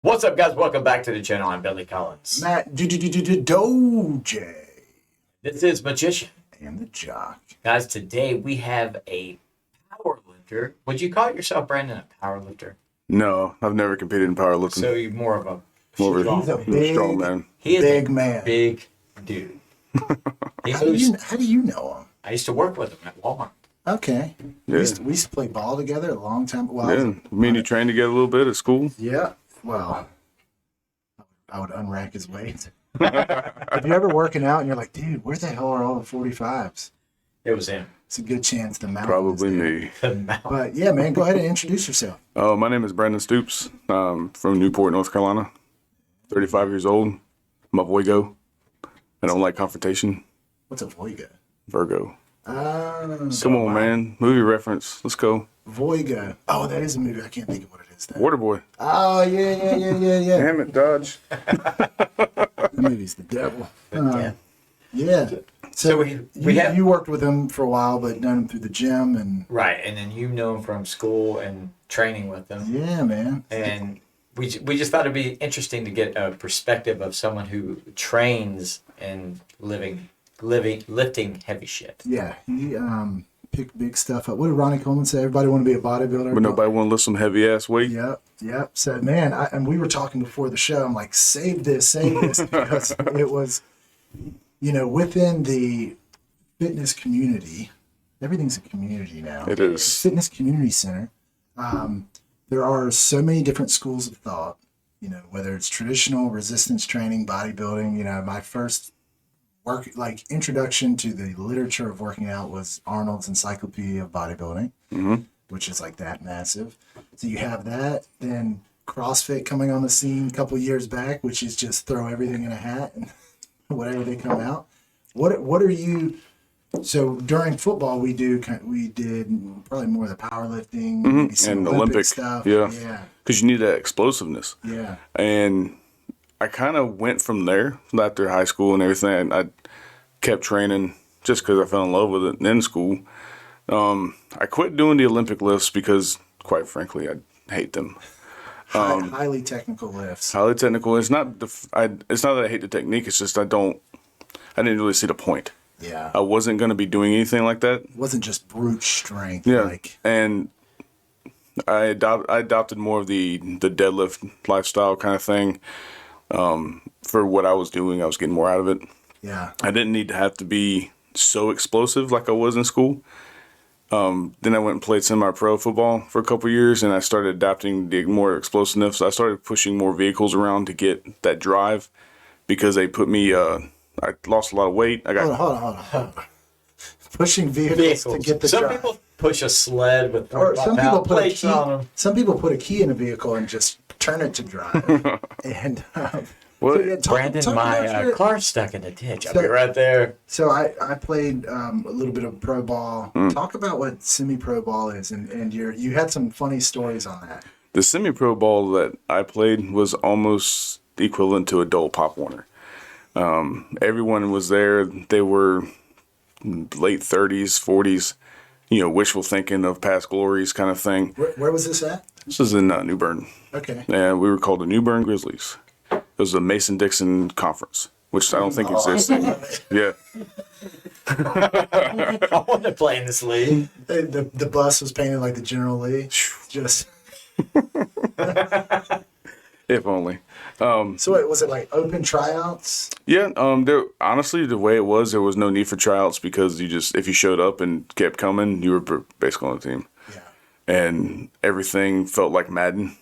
What's up, guys? Welcome back to the channel. I'm Billy Collins. Matt Doje. This is Magician. And the Jock. Guys, today we have a power lifter. Would you call yourself, Brandon, a power lifter? No, I've never competed in powerlifting. So you're more of a He's a big strong man. He is big a man. big dude. He How moves. do you know him? I used to work with him at Walmart. Okay. Yeah. We used to play ball together a long time. Well, Yeah, me and you trained together a little bit at school. yeah. Well, I would unrack his weight. If you're ever working out and you're like, dude, where the hell are all the 45s? It was him. It's a good chance the mountain Probably is there. me. The mountain. But yeah, man, go ahead and introduce yourself. My name is Brandon Stoops. I'm from Newport, North Carolina. 35 years old. I'm a Voigo. I don't like confrontation. What's a Voiga? Virgo. So Come on, man. Movie reference. Let's go. Voiga. Oh, that is a movie. I can't think of what it is. Though. Waterboy. Oh, yeah. Damn it, Dodge. The movie's the devil. Yeah. Yeah. So we have you worked with him for a while, but done him through the gym and right, and then you know him from school and training with him. yeah, man. And we just thought it'd be interesting to get a perspective of someone who trains and lifting heavy shit. Yeah, he picked big stuff up. What did Ronnie Coleman say? Everybody want to be a bodybuilder. But nobody want to lift some heavy ass weight. Yep. So man, and we were talking before the show. I'm like, save this, because it was, within the fitness community. Everything's a community now. It is. Fitness community center. There are so many different schools of thought, whether it's traditional resistance training, bodybuilding. My first introduction to the literature of working out was Arnold's Encyclopedia of Bodybuilding, which is like that massive. So you have that, then CrossFit coming on the scene a couple years back, which is just throw everything in a hat and whatever they come out. What are you? So during football, we did probably more of the powerlifting maybe some And Olympic Olympic stuff. Yeah. Because you need that explosiveness. Yeah. And I kind of went from there after high school and everything. I kept training just because I fell in love with it in school. I quit doing the Olympic lifts because, quite frankly, I hate them. Highly technical lifts. Highly technical. It's not that I hate the technique. It's just I didn't really see the point. Yeah. I wasn't going to be doing anything like that. It wasn't just brute strength. Yeah. And I adopted more of the deadlift lifestyle kind of thing. For what I was doing, I was getting more out of it. Yeah. I didn't need to have to be so explosive like I was in school. Then I went and played semi-pro football for a couple of years, and I started adapting the more explosiveness. I started pushing more vehicles around to get that drive because they put me. I lost a lot of weight. I got Hold on. Pushing vehicles to get the Some drive. people push a sled with Or some people put a plates key. on them. Some people put a key in a vehicle and just turn it to drive. And What? so, yeah, Brandon, talk my about your- car's stuck in a ditch. I'll be right there. So I played a little bit of pro ball. Talk about what semi-pro ball is, and you had some funny stories on that. the semi-pro ball that I played was almost equivalent to adult Pop Warner. Everyone was there. They were late 30s, 40s, wishful thinking of past glories kind of thing. Where was this at? This was in New Bern. Okay. And we were called the New Bern Grizzlies. It was a Mason-Dixon conference, which I don't think exists anymore. Yeah. I want to play in this league. The bus was painted like the General Lee. Just If only. so was it like open tryouts? Yeah, honestly, the way it was, there was no need for tryouts because if you showed up and kept coming, you were basically on the team. Yeah. And everything felt like Madden.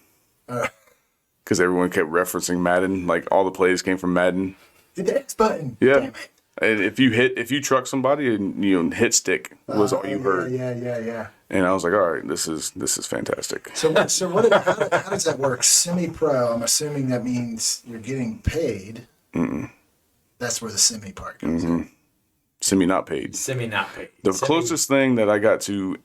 Because everyone kept referencing Madden. Like, all the plays came from Madden. Hit the X button. Yeah. Damn it. And if you truck somebody and hit stick was all you heard. Yeah. And I was like, all right, this is fantastic. So how does that work? Semi-pro, I'm assuming that means you're getting paid. That's where the semi part comes in. Semi not paid. Semi-not paid. The closest thing that I got to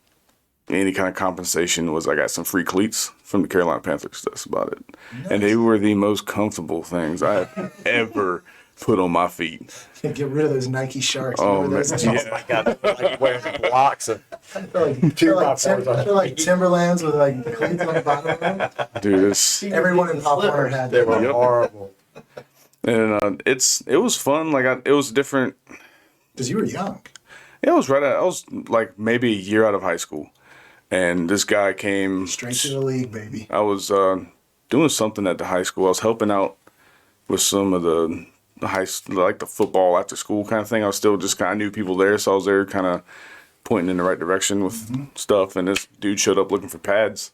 any kind of compensation was I got some free cleats from the Carolina Panthers. That's about it. Nice. And they were the most comfortable things I have ever put on my feet. Get rid of those Nike Sharks. Oh, Remember those? man. Oh my God, like wearing blocks of They're like, 2x4s on they're like feet. Timberlands with like the cleats on the bottom of them. Dude, it's Everyone in Pop Warner had They them. were Yep. horrible. and it was fun. Like it was different. Because you were young. It was I was like maybe a year out of high school, and this guy came Straight to the league, baby. I was doing something at the high school. I was helping out with some of the like the football after school kind of thing. I was still just I knew people there, so I was there kind of pointing in the right direction with stuff. And this dude showed up looking for pads,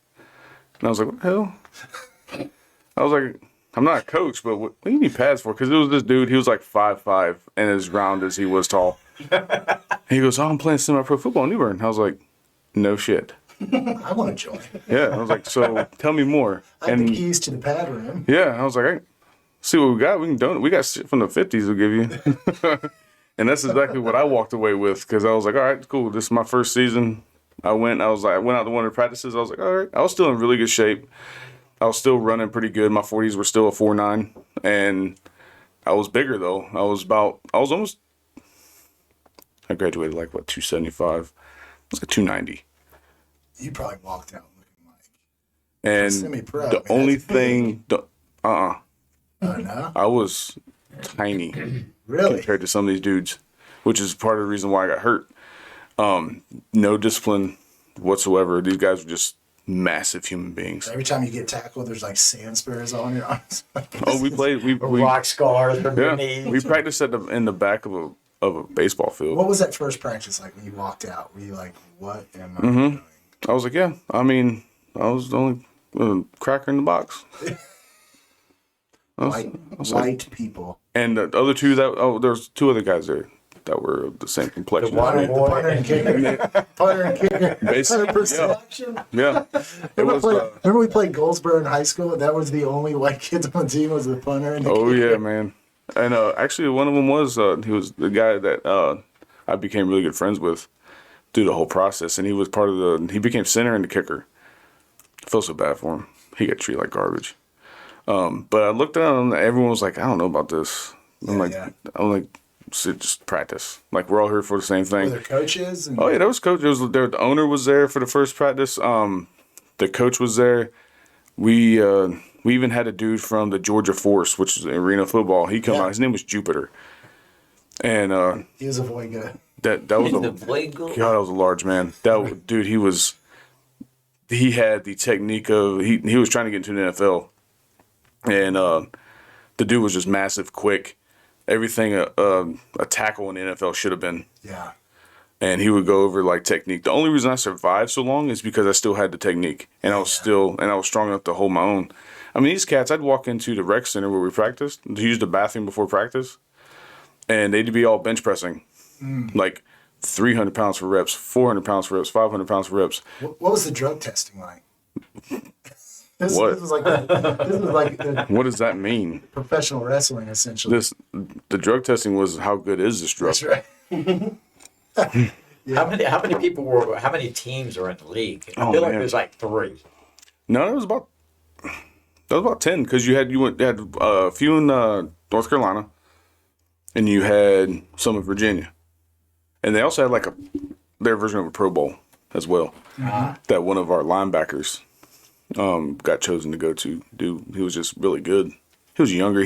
and I was like, "What the hell?" I was like, "I'm not a coach, but what do you need pads for?" Because it was this dude. He was like 5'5" and as round as he was tall. He goes, "Oh, I'm playing semi-pro football in Newbern." I was like, "No shit." I want to join. Yeah, I was like, "So tell me more." I have the keys to the pad room. Yeah, I was like, "Hey, see what we got. We can donate. We got shit from the 50s we'll give you." And that's exactly what I walked away with because I was like, all right, cool. This is my first season. I went out to one of the practices. I was like, all right. I was still in really good shape. I was still running pretty good. My 40s were still a 4.9. And I was bigger, though. I graduated like, 275. I was like 290. You probably walked out looking like. And Semi-pro, the man, only that's big. thing, Oh, no? I was tiny. Really? Compared to some of these dudes, which is part of the reason why I got hurt. No discipline whatsoever. These guys were just massive human beings. Every time you get tackled, there's like sand spurs on your arms. Oh, we played. We Rock scars from your yeah. knees. We practiced in the back of a baseball field. What was that first practice like when you walked out? Were you like, what am I doing? I was like, yeah. I mean, I was the only cracker in the box. White people. And the other two there's two other guys there that were the same complexion. The water The boy. punter and kicker. Punter and kicker. Basically, 100% action. Yeah, it was. Remember we played Goldsboro in high school? That was the only white kids on the team was the punter and the Oh kicker. yeah, man. And actually, one of them was he was the guy that I became really good friends with through the whole process, and he was part of he became center and the kicker. I felt so bad for him. He got treated like garbage. But I looked at him, and everyone was like, "I don't know about this." I'm like, so just practice. Like we're all here for the same Were thing. there coaches? And Oh yeah, there was coach. The owner was there for the first practice. The coach was there. We even had a dude from the Georgia Force, which is arena football. He come out. His name was Jupiter, and he was a boy good. that was The a Vogel. God. That was a large man. That dude. He had the technique of he was trying to get into the NFL, and the dude was just massive, quick. Everything a tackle in the NFL should have been. Yeah. And he would go over like technique. The only reason I survived so long is because I still had the technique, and I was strong enough to hold my own. I mean, these cats, I'd walk into the rec center where we practiced to use the bathroom before practice, and they'd be all bench pressing, like 300 pounds for reps, 400 pounds for reps, 500 pounds for reps. What was the drug testing like? This What? was like the What does that mean? professional wrestling essentially. The drug testing was how good is this drug? That's right. How many how many teams are in the league? I Oh, feel like man. there's like 3. No, it was about 10 because you had a few in North Carolina, and you had some in Virginia, and they also had like their version of a Pro Bowl as well. That one of our linebackers got chosen to go to do. He was just really good. He was younger.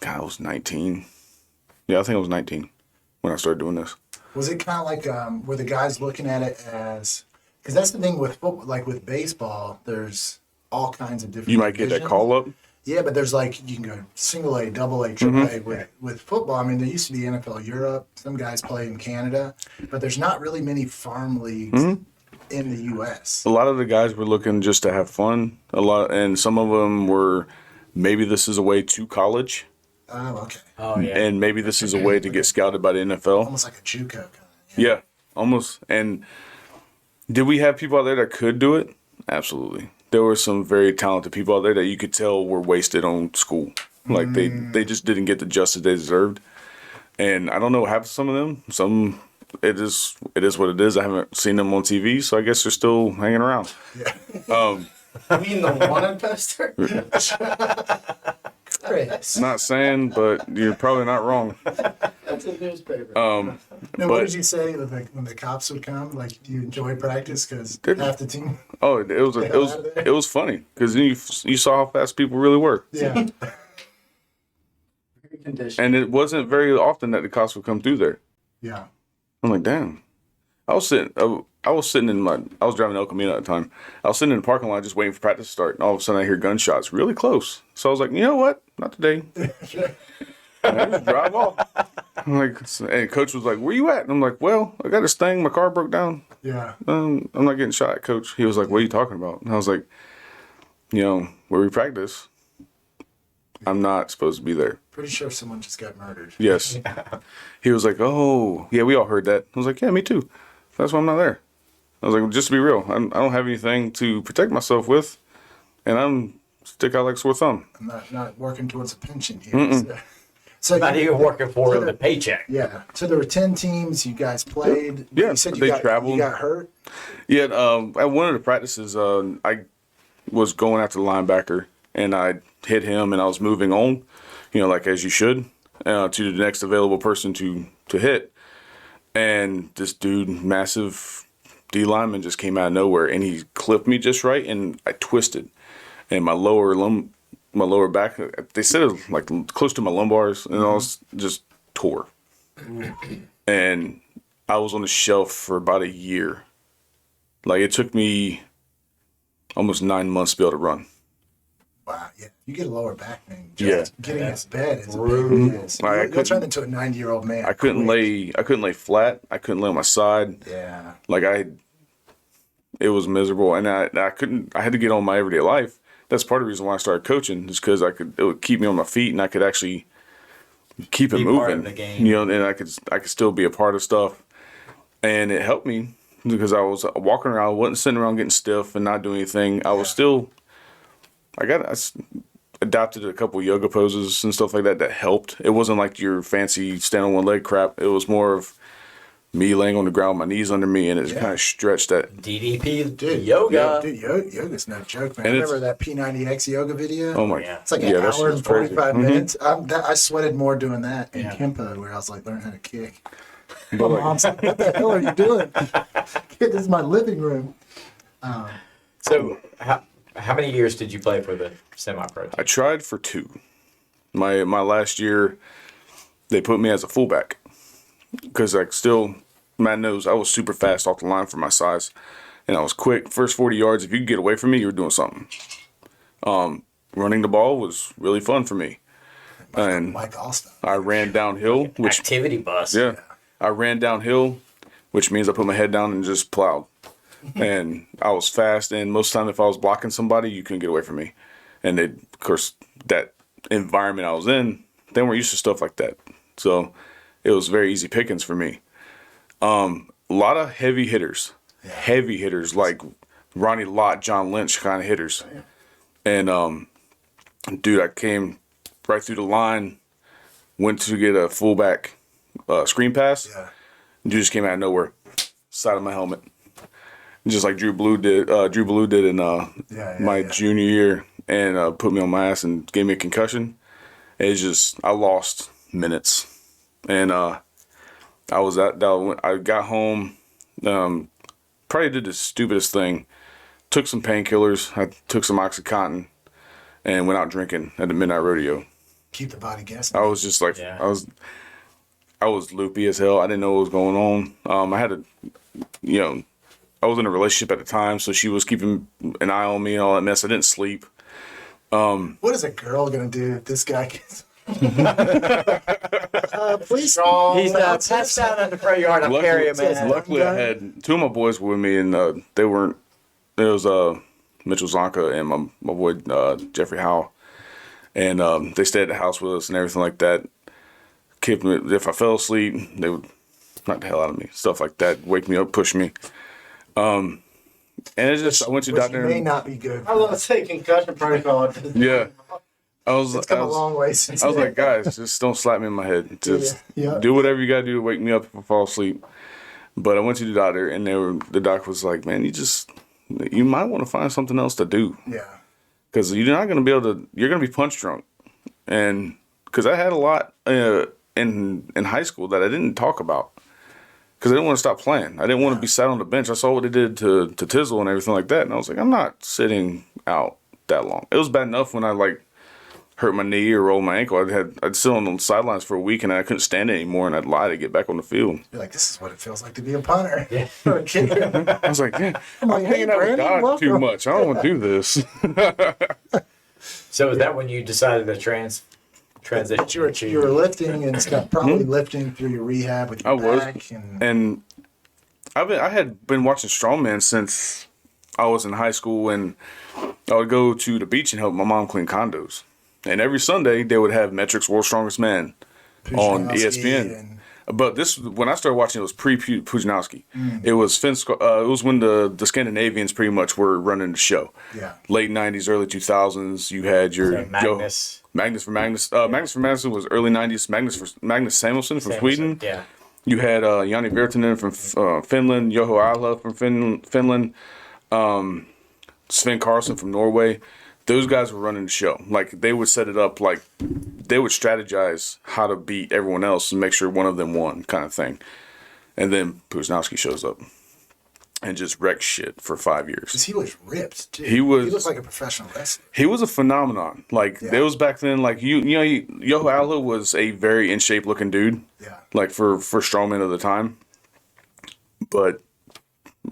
I was 19. Yeah, I think I was 19 when I started doing this. Was it kind of like were the guys looking at it as because that's the thing with football, like with baseball, there's all kinds of different. You might get that divisions. call up. Yeah, but there's like you can go single A, double A, triple A with football. I mean, there used to be NFL Europe. Some guys play in Canada, but there's not really many farm leagues in the U.S. A lot of the guys were looking just to have fun. And some of them were maybe this is a way to college. Oh, okay. Oh yeah. And maybe this is a way to get scouted by the NFL. Almost like a JUCO kind of. Yeah, almost. And did we have people out there that could do it? Absolutely. There were some very talented people out there that you could tell were wasted on school. Like they just didn't get the justice they deserved. And I don't know what happened to some of them. Some it is what it is. I haven't seen them on TV, so I guess they're still hanging around. I mean, the one poster. Chris. Not saying, but you're probably not wrong. That's a newspaper. Now, what But- did you say when the cops would come? Like, do you enjoy practice because Did- half the team? Oh, it was funny because then you saw how fast people really were, Yeah. Condition. and it wasn't very often that the cops would come through there. Yeah. I'm like, damn. I was sitting I was driving El Camino at the time. I was sitting in the parking lot just waiting for practice to start, and all of a sudden I hear gunshots really close. So I was like, you know what? Not today. And I just drive off. I'm like, and coach was like, where you at? And I'm like, well, I got this thing. My car broke down. Yeah. I'm not getting shot, coach. He was like, what are you talking about? And I was like, where we practice, I'm not supposed to be there. Pretty sure someone just got murdered. Yes. He was like, oh, yeah, we all heard that. I was like, yeah, me too. That's why I'm not there. I was like, well, just to be real, I don't have anything to protect myself with, and I'm stick out like a sore thumb. I'm not working towards a pension here. So Not even working for So the the- paycheck. yeah. So there were 10 teams. You guys played. Yeah, You said they traveled. You got hurt. Yeah, at one of the practices, I was going after the linebacker, and I hit him, and I was moving on, like as you should, to the next available person to hit. And this dude, massive D lineman, just came out of nowhere, and he clipped me just right, and I twisted, and my lower back, they said it was like close to my lumbars, and I was just tore. And I was on the shelf for about a year. Like, it took me almost 9 months to be able to run. Wow. Yeah. You get a lower back thing. Yeah. Just getting out of bed is a big deal. So I you'll couldn't- turn into a 90-year-old man. I couldn't lay flat. I couldn't lay on my side. Yeah. Like, it was miserable, and I had to get on my everyday life. That's part of the reason why I started coaching, is because it would keep me on my feet, and I could actually keep it Be moving. part of the game. And I could still be a part of stuff, and it helped me because I was walking around, I wasn't sitting around getting stiff and not doing anything. I was still, I adopted a couple yoga poses and stuff like that helped. It wasn't like your fancy stand on one leg crap. It was more of me laying on the ground, my knees under me, and it kind of stretched that. DDP Dude, yoga. Dude, yoga's no joke, man. And I it's- remember that P90X yoga video? Oh my! Yeah. It's like Yeah, an that hour shit's and crazy. 45 Mhm. minutes. I sweated more doing that in Yeah. Kempo, where I was like, learn how to kick. My But, like, mom's like, what the hell are you doing? Kid, this is my living room. So, how many years did you play for the semi-pro team? I tried for 2. My last year, they put me as a fullback because Matt knows I was super fast off the line for my size, and I was quick. First 40 yards, if you could get away from me, you were doing something. Running the ball was really fun for me, and Mike Alston. I ran downhill, which Activity bus. yeah, I ran downhill, which means I put my head down and just plowed. And I was fast, and most of the time, if I was blocking somebody, you couldn't get away from me. And of course, that environment I was in, they weren't used to stuff like that. So it was very easy pickings for me. A lot of heavy hitters like Ronnie Lott, John Lynch kind of hitters. And dude, I came right through the line, went to get a fullback screen pass. Yeah. Dude just came out of nowhere, side of my helmet, just like Drew Blue did in my yeah. junior year, and put me on my ass and gave me a concussion. It's just I lost minutes, and I got home, probably did the stupidest thing. Took some painkillers, I took some OxyContin, and went out drinking at the Midnight Rodeo. Keep the body guessing. I was just like, Yeah. I was loopy as hell. I didn't know what was going on. I had I was in a relationship at the time, so she was keeping an eye on me and all that mess. I didn't sleep. What is a girl going to do if this guy gets... please. He's passed out in the front yard. I'm carrying man. Luckily, I had 2 of my boys with me, and they weren't. It was Mitchell Zonka and my boy Jeffrey Howe, and they stayed at the house with us and everything like that. Kept me, if I fell asleep, they would knock the hell out of me, stuff like that, wake me up, push me. And it's just I went to the Which doctor. may not be good. I love taking concussion protocol. Yeah, It's come a long way since I was then. like, guys, just don't slap me in my head. Just Yeah. do whatever you gotta do to wake me up if I fall asleep. But I went to the doctor, and the doctor was like, man, you might want to find something else to do, Yeah. because you're not gonna be able to. You're gonna be punch drunk, and because I had a lot in high school that I didn't talk about because I didn't want to stop playing. I didn't want to be sat on the bench. I saw what they did to Tizzle and everything like that, and I was like, I'm not sitting out that long. It was bad enough when I like hurt my knee or rolled my ankle. I'd sit on the sidelines for a week and I couldn't stand it anymore, and I'd lie to get back on the field. You're like, this is what it feels like to be a punter. Yeah. I was like, yeah, I'm like, hey, hanging out with Brandon, God too welcome. much. I don't want to do this. So is that when you decided to transition? You were lifting and stuff, probably lifting through your rehab with your I was. back. And I had been watching strongman since I was in high school, and I would go to the beach and help my mom clean condos. And every Sunday they would have Metrics World's Strongest Man on ESPN. But this, when I started watching, it was pre-Pujanowski. It was it was when the Scandinavians pretty much were running the show. Yeah. Late '90s, early 2000s. You had your Magnus. Magnus for Magnus. Magnus for Magnus was early '90s. Magnus Samuelsson from Sweden. Yeah. You had Jani Virtanen from Finland. Juho Ala from Finland. Sven Karlsson from Norway. Those guys were running the show. Like, they would set it up, like, they would strategize how to beat everyone else and make sure one of them won, kind of thing. And then Pujanowski shows up and just wrecks shit for 5 years. Because he was ripped, too. He was- He looked like a professional wrestler. He was a phenomenon. Like, there was back then, like, Juho Ala was a very in shape looking dude. Yeah. Like, for strongmen of the time. But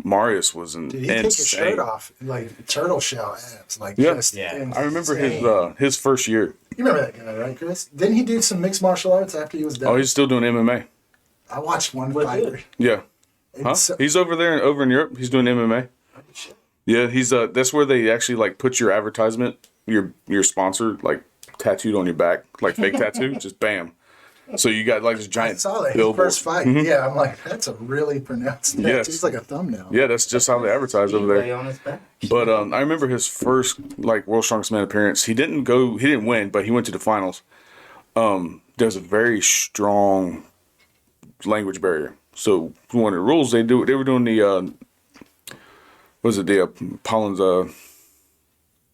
Marius was Did he take his shirt off? Like, turtle shell abs. Like, Yeah. just Yeah. I remember insane. his first year. You remember that guy, right, Chris? Didn't he do some mixed martial arts after he was done? Oh, he's still doing MMA. I watched one What fight. did? Yeah. and Huh? so- He's over there, over in Europe. He's doing MMA. Yeah, he's that's where they actually like put your advertisement, your sponsor, like tattooed on your back, like fake tattoo, just bam. So you got like this I giant saw that his billboard. first fight. Yeah, I'm like, that's a really pronounced tattoo. Yes. It's like a thumbnail. Yeah, that's just how they advertise over Lay there. on his back. But I remember his first like World Strongest Man appearance. He didn't win, but he went to the finals. There's a very strong language barrier. So one of the rules they were doing the Pollen's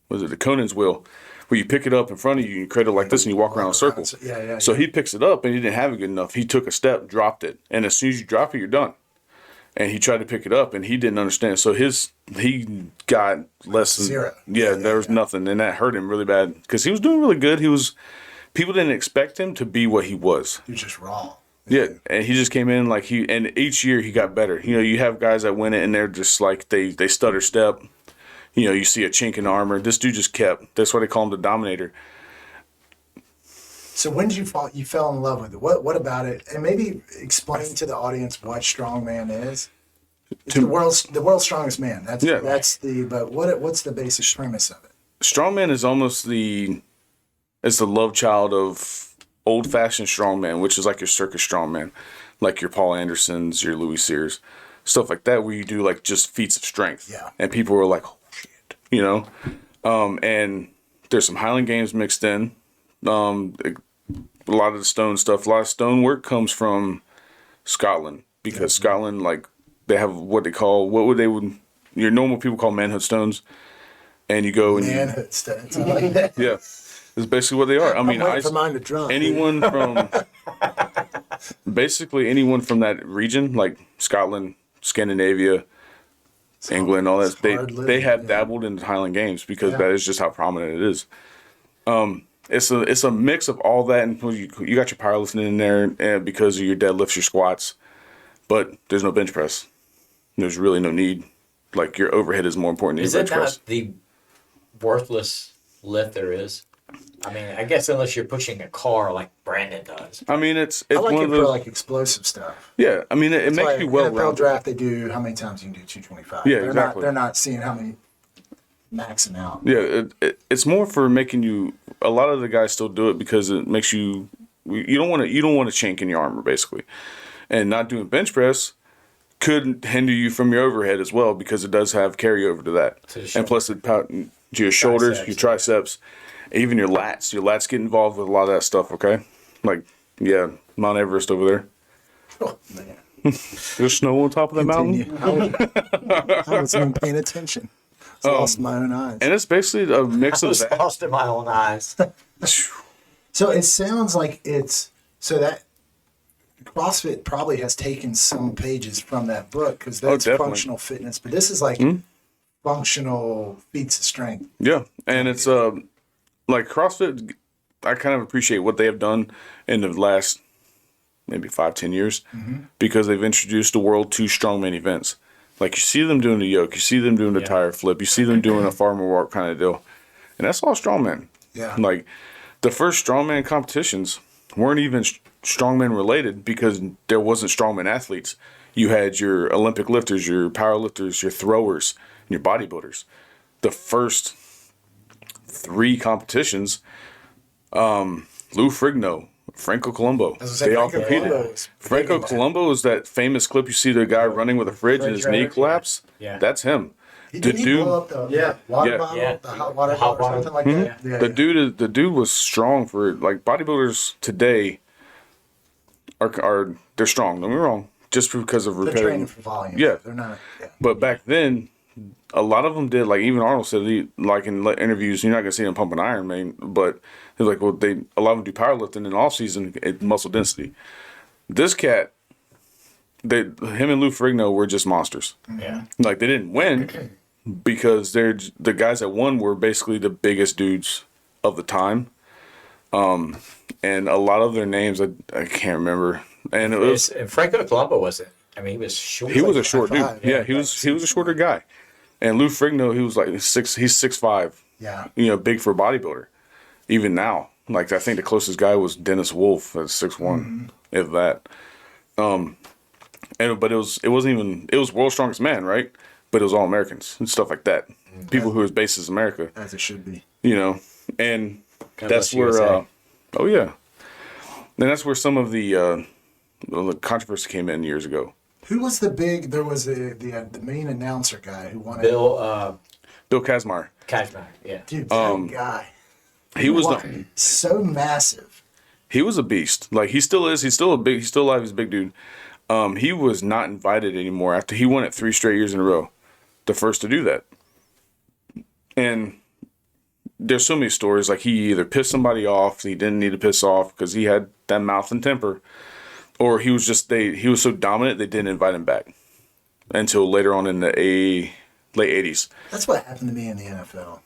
the Conan's wheel, where you pick it up in front of you, you cradle like this, and you walk around in a circle. Yeah. So he picks it up and he didn't have it good enough. He took a step, dropped it, and as soon as you drop it, you're done. And he tried to pick it up and he didn't understand. So he got less than Zero. Yeah, there was nothing, and that hurt him really bad because he was doing really good. People didn't expect him to be what he was. He was just raw. Yeah, and he just came in and each year he got better. You know, you have guys that win it and they're just like they stutter step. You know, you see a chink in armor. This dude just kept. That's why they call him the Dominator. So when did you fell in love with it? What about it? And maybe explain to the audience what strongman is. It's the world's strongest man. But what's the basic premise of it? Strongman is almost it's the love child of old fashioned strongman, which is like your circus strongman, like your Paul Andersons, your Louis Sears, stuff like that, where you do like just feats of strength. Yeah. And people were like, oh shit, you know? And there's some Highland games mixed in. A lot of the stone stuff, a lot of stone work comes from Scotland because Scotland, like, they have your normal people call manhood stones. And you go and Manhood stunts. I like that. yeah, it's basically what they are. I mean, I'm waiting for mine to drop. anyone from basically anyone from that region, like Scotland, Scandinavia, England, all that, hard living, they have yeah. dabbled in Highland games because Yeah. that is just how prominent it is. It's a mix of all that, and you got your powerlifting in there, and because of your deadlifts, your squats, but there's no bench press. There's really no need. Like, your overhead is more important than Is your it bench press. not the worthless lift there is? I mean, I guess unless you're pushing a car like Brandon does. I mean, it's I like one it of for those. like explosive stuff. Yeah, I mean, it That's makes why you well NFL rounded. draft, they do how many times you can do 225. Yeah, they're exactly. They're not seeing how many maxing out. Yeah, it's more for making you. A lot of the guys still do it because it makes you. You don't want to chink in your armor basically, and not doing bench press could hinder you from your overhead as well because it does have carryover to that, To the and shoulder. plus to your shoulders, Triceps, your triceps, even your lats. Your lats get involved with a lot of that stuff. Okay, like Mount Everest over there. Oh, man. There's snow on top of that mountain. Continue. I wasn't even paying attention. I lost my own eyes. And it's basically a mix I of was that. lost in my own eyes. So it sounds like so that CrossFit probably has taken some pages from that book because that's definitely. functional fitness, but this is like functional feats of strength. Yeah, and it's like CrossFit. I kind of appreciate what they have done in the last maybe 5-10 years because they've introduced the world to strongman events. Like you see them doing the yoke, you see them doing the tire flip, you see them doing a farmer walk kind of deal, and that's all strongman. Yeah. Like the first strongman competitions weren't even strongman related because there wasn't strongman athletes. You had your Olympic lifters, your power lifters, your throwers, and your bodybuilders. The first 3 competitions, Lou Frigno, Franco Colombo, they all competed. Franco Colombo is that famous clip you see the guy running with a fridge and his knee collapse. Yeah. That's him. Did he blow up the water bottle, Yeah. the hot water The hot bottle, or something like that? Yeah, The dude was strong for like bodybuilders today. Are they're strong? Don't get me wrong. Just because of They're training repetitive. for volume. Yeah. They're not. Yeah. But back then, a lot of them did. Like even Arnold said, like in interviews, you're not gonna see them pumping iron, man. But he's like, well, a lot of them do powerlifting in off season at muscle density. This cat, him and Lou Ferrigno were just monsters. Yeah. Like they didn't win because the guys that won were basically the biggest dudes of the time. And a lot of their names I can't remember. And it was And Franco Colombo wasn't. I mean, he was short. he was a short dude. 5'5", Yeah, he was a shorter guy. And Lou Ferrigno, he was like he's 6'5". Yeah. You know, big for a bodybuilder. Even now, like I think the closest guy was Dennis Wolf at 6'1", if that. But it was world's strongest man, right? But it was all Americans and stuff like that. People who his base is America, As it should be. you know, and God that's bless where. USA. Oh yeah, and that's where some of the controversy came in years ago. Who was the big? There was the main announcer guy who won it. Bill Bill Kazmaier. Kajmar. Yeah. Dude, that guy. He was So massive. he was a beast. Like he still is. He's still alive. He's a big dude. He was not invited anymore after he won it 3 straight years in a row. The first to do that. And there's so many stories. Like he either pissed somebody off, he didn't need to piss off because he had that mouth and temper, or he was so dominant they didn't invite him back until later on in the late 80s. That's what happened to me in the NFL.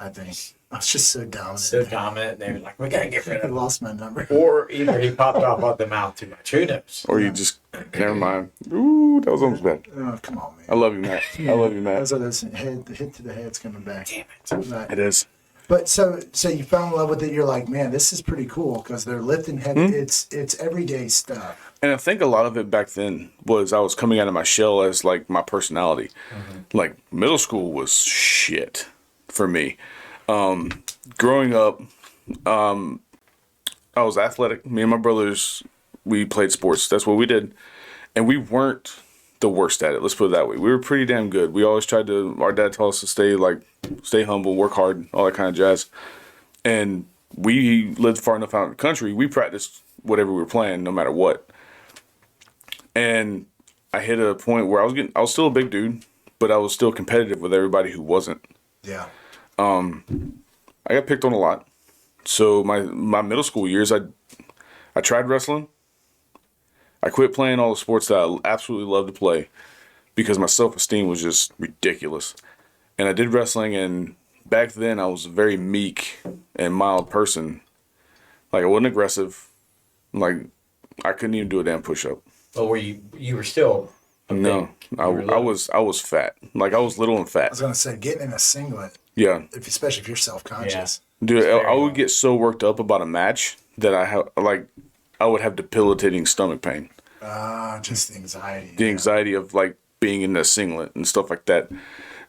I think I was just so dominant. So dominant. They were like, we gotta get rid I of him. lost my number. Or either he popped off at the mouth too much. Who knows? Or you just never mind. Ooh, that was almost bad. Oh, come on, man. I love you, Matt. I love you, Matt. Those are those hit to the head's coming back. Damn it. Right. It is. But so you fell in love with it. You're like, man, this is pretty cool because they're lifting heavy. It's everyday stuff. And I think a lot of it back then was I was coming out of my shell as like my personality. Like middle school was shit for me. Growing up, I was athletic. Me and my brothers, we played sports. That's what we did. And we weren't the worst at it. Let's put it that way. We were pretty damn good. We always tried to, our dad told us to stay humble, work hard, all that kind of jazz. And we lived far enough out in the country. We practiced whatever we were playing, no matter what. And I hit a point where I was still a big dude, but I was still competitive with everybody who wasn't. Yeah. I got picked on a lot. So my middle school years, I tried wrestling. I quit playing all the sports that I absolutely loved to play because my self-esteem was just ridiculous. And I did wrestling, and back then I was a very meek and mild person. Like I wasn't aggressive. Like I couldn't even do a damn push-up. But were you were still No, I was fat. Like I was little and I fat. was gonna say getting in a singlet, Yeah. especially if you're self-conscious. Dude, I very would hard. get so worked up about a match that I would have debilitating stomach pain. Just the anxiety. The anxiety of like being in a singlet and stuff like that,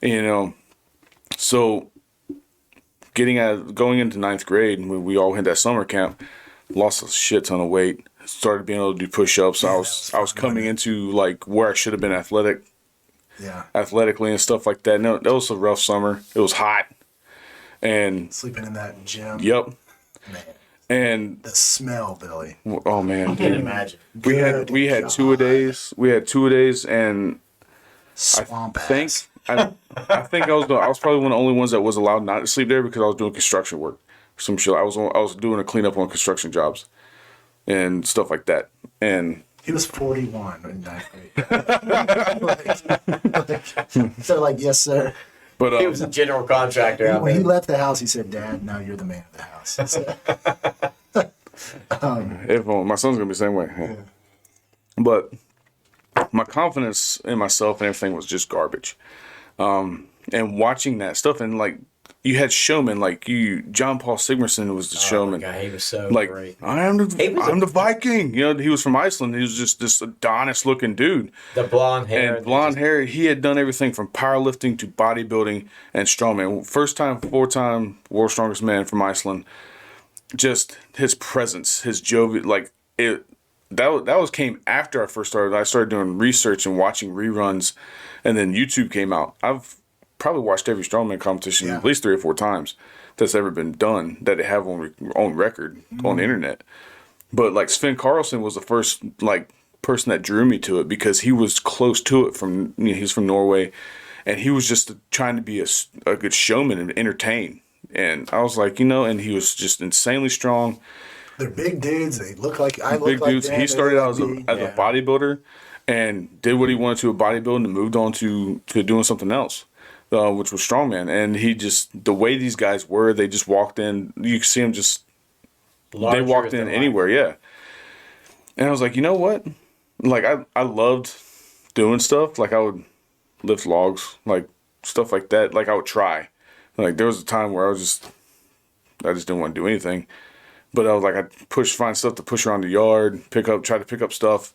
you know. So going into 9th grade, when we all had that summer camp, lost a shit ton of weight. Started being able to do push-ups. Yeah, I was coming into like where I should have been athletically and stuff like that. No, that was a rough summer. It was hot, and Sleeping in that gym. yep. Man, And the smell, Billy. oh man, I can't imagine. we had Good 2-a-days. We had 2-a-days, and Swamp I think ass. I think I was probably one of the only ones that was allowed not to sleep there because I was doing construction work. some shit. I was doing a cleanup on construction jobs and stuff like that. And He was 41 in ninth grade. So like, yes, sir. but He was a general contractor out When he there. left the house, he said, "Dad, now you're the man of the house." So, if my son's gonna be the same way. Yeah. But my confidence in myself and everything was just garbage. And watching that stuff, and like you had showmen like John Paul Sigmarsson was the showman. God, he was so Like great. I'm the Viking. You know, he was from Iceland. He was just this Adonis looking dude. The blonde hair. And blonde hair, he had done everything from powerlifting to bodybuilding and strongman. First time, 4-time world's strongest man from Iceland. Just his presence, his jovial, like it. That came after I first started. I started doing research and watching reruns, and then YouTube came out. I've probably watched every strongman competition at least 3 or 4 times that's ever been done that they have on record on the internet. But like Sven Karlsson was the first like person that drew me to it because he was close to it from he's from Norway, and he was just trying to be a good showman and entertain. And I was like, and he was just insanely strong. they're big dudes. They look like I look Big like dudes. them. He started They out as look a big. as a bodybuilder and did what he wanted to with bodybuilding and moved on to doing something else, which was strongman. And he just, the way these guys were, they just walked in. You could see them just, Larger they walked than in life. anywhere, yeah. And I was like, you know what? Like, I loved doing stuff. Like, I would lift logs, like, stuff like that. Like, I would try. Like, there was a time where I just didn't want to do anything. But I was like, I'd find stuff to push around the yard, try to pick up stuff.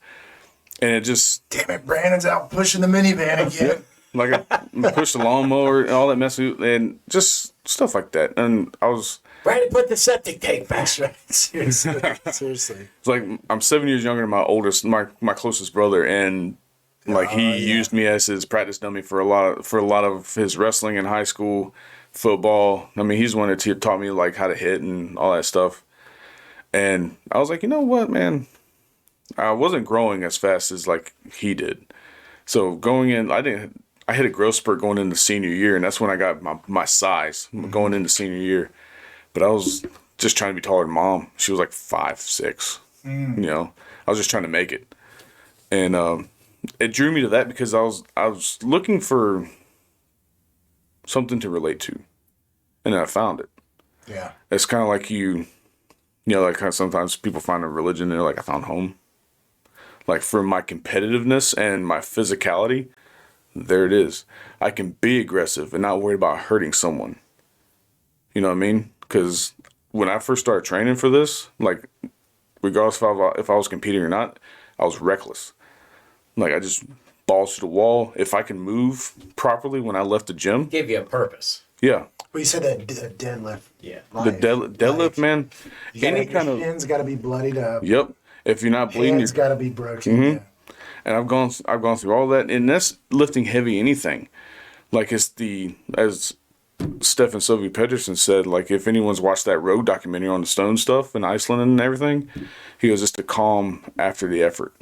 And it just, Damn it, Brandon's out pushing the minivan again. like, I pushed the lawnmower and all that mess, and just stuff like that. And I was, Brandon, put the septic tank back. That's right. Seriously. Seriously. it's like, I'm 7 years younger than my closest brother, and like he used me as his practice dummy for a lot of his wrestling in high school, football. I mean, he's the one that taught me like how to hit and all that stuff. And I was like, you know what, man? I wasn't growing as fast as like he did. So going in, I hit a growth spurt going into senior year, and that's when I got my size going into senior year. But I was just trying to be taller than Mom. She was like 5'6". I was just trying to make it. And it drew me to that because I was looking for something to relate to. And then I found it. Yeah. It's kind of like like kind of sometimes people find a religion and they're like, I found home. Like for my competitiveness and my physicality, there it is. I can be aggressive and not worried about hurting someone. You know what I mean? Because when I first started training for this, like regardless if I was competing or not, I was reckless. Like I just balls to the wall. If I can move properly when I left the gym, Give you a purpose. yeah. Well, you said that deadlift. Yeah. The deadlift, man. Any kind of Shin's got to be bloodied up. yep. If you're not bleeding, Hands got to be broken. Yeah. and I've gone through all that, and that's lifting heavy anything. Like as Stefan Sylvie Pedersen said, like if anyone's watched that Rogue documentary on the stone stuff in Iceland and everything, he goes, it's the calm after the effort.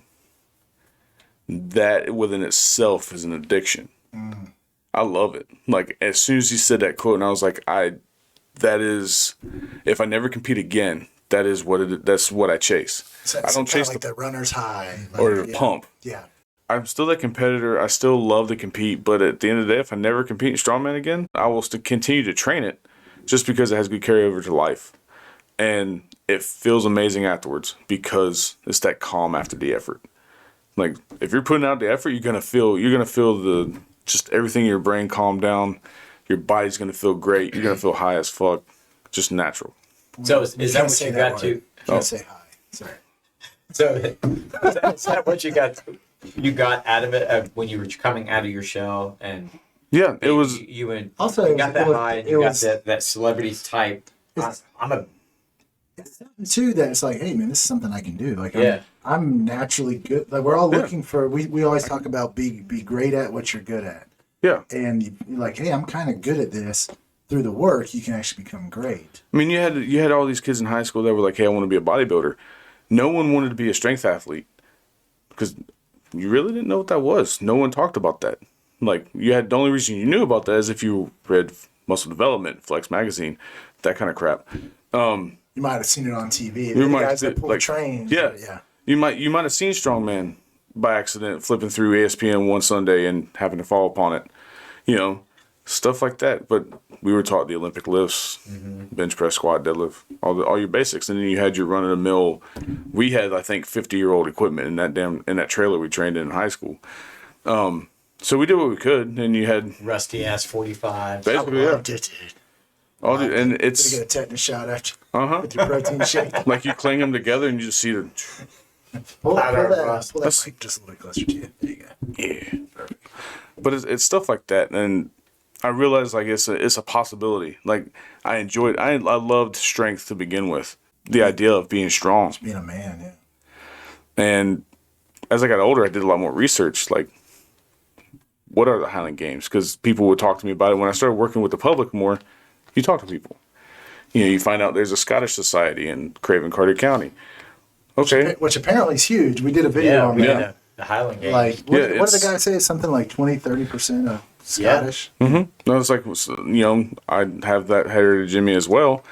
That within itself is an addiction. I love it. Like as soon as he said that quote, and I was like, that is, if I never compete again, that's what I chase. So I don't chase like the runner's high. or the pump. Yeah. I'm still that competitor. I still love to compete, but at the end of the day, if I never compete in strongman again, I will still continue to train it just because it has good carryover to life. And it feels amazing afterwards because it's that calm after the effort. Like if you're putting out the effort, you're gonna feel the just everything in your brain calm down. Your body's gonna feel great. You're gonna feel high as fuck. Just natural. So is You that can't what say you that got word. to? You can't say hi. Sorry. So is that what you got out of it when you were coming out of your shell and Yeah, it was. you Also, you got that high and you got was that celebrity type. I'm a it's something too that it's like, hey man, this is something I can do. Like Yeah. I'm naturally good. Like we're all looking for. We always talk about be great at what you're good at, Yeah, and you're like, hey, I'm kind of good at this. Through the work, you can actually become great. I mean, you had all these kids in high school that were like, "Hey, I want to be a bodybuilder." No one wanted to be a strength athlete because you really didn't know what that was. No one talked about that. Like the only reason you knew about that is if you read Muscle Development, Flex Magazine, that kind of crap. You might have seen it on TV. You The might guys that see- pull like- trains. yeah. Yeah. You might have seen Strongman by accident flipping through ESPN one Sunday and having to fall upon it. You know, stuff like that. But we were taught the Olympic lifts, bench press, squat, deadlift, all your basics, and then you had your run of the mill. We had, I think, 50-year-old equipment in that trailer we trained in high school. So we did what we could, and you had Rusty ass 45. basically Loved it, dude. all the, and Did you it's get a tetanus shot after uh-huh. with your protein shake? like you cling them together and you just see the Pull Powder that rust. mic just a little bit closer to you. There you go. yeah. But it's stuff like that, and I realized like it's a possibility. Like I enjoyed, I loved strength to begin with. The idea of being strong, Being a man, yeah. and as I got older, I did a lot more research. Like, what are the Highland Games? Because people would talk to me about it. When I started working with the public more, you talk to people. You know, you find out there's a Scottish society in Craven, Carter County. Okay. Which apparently is huge. We did a video Yeah, on we that. did the Highland Games. Like, what, Yeah, what did the it's- guy say? Something like 20-30% of Scottish? No, it's like, you know, I have that heritage in me as well.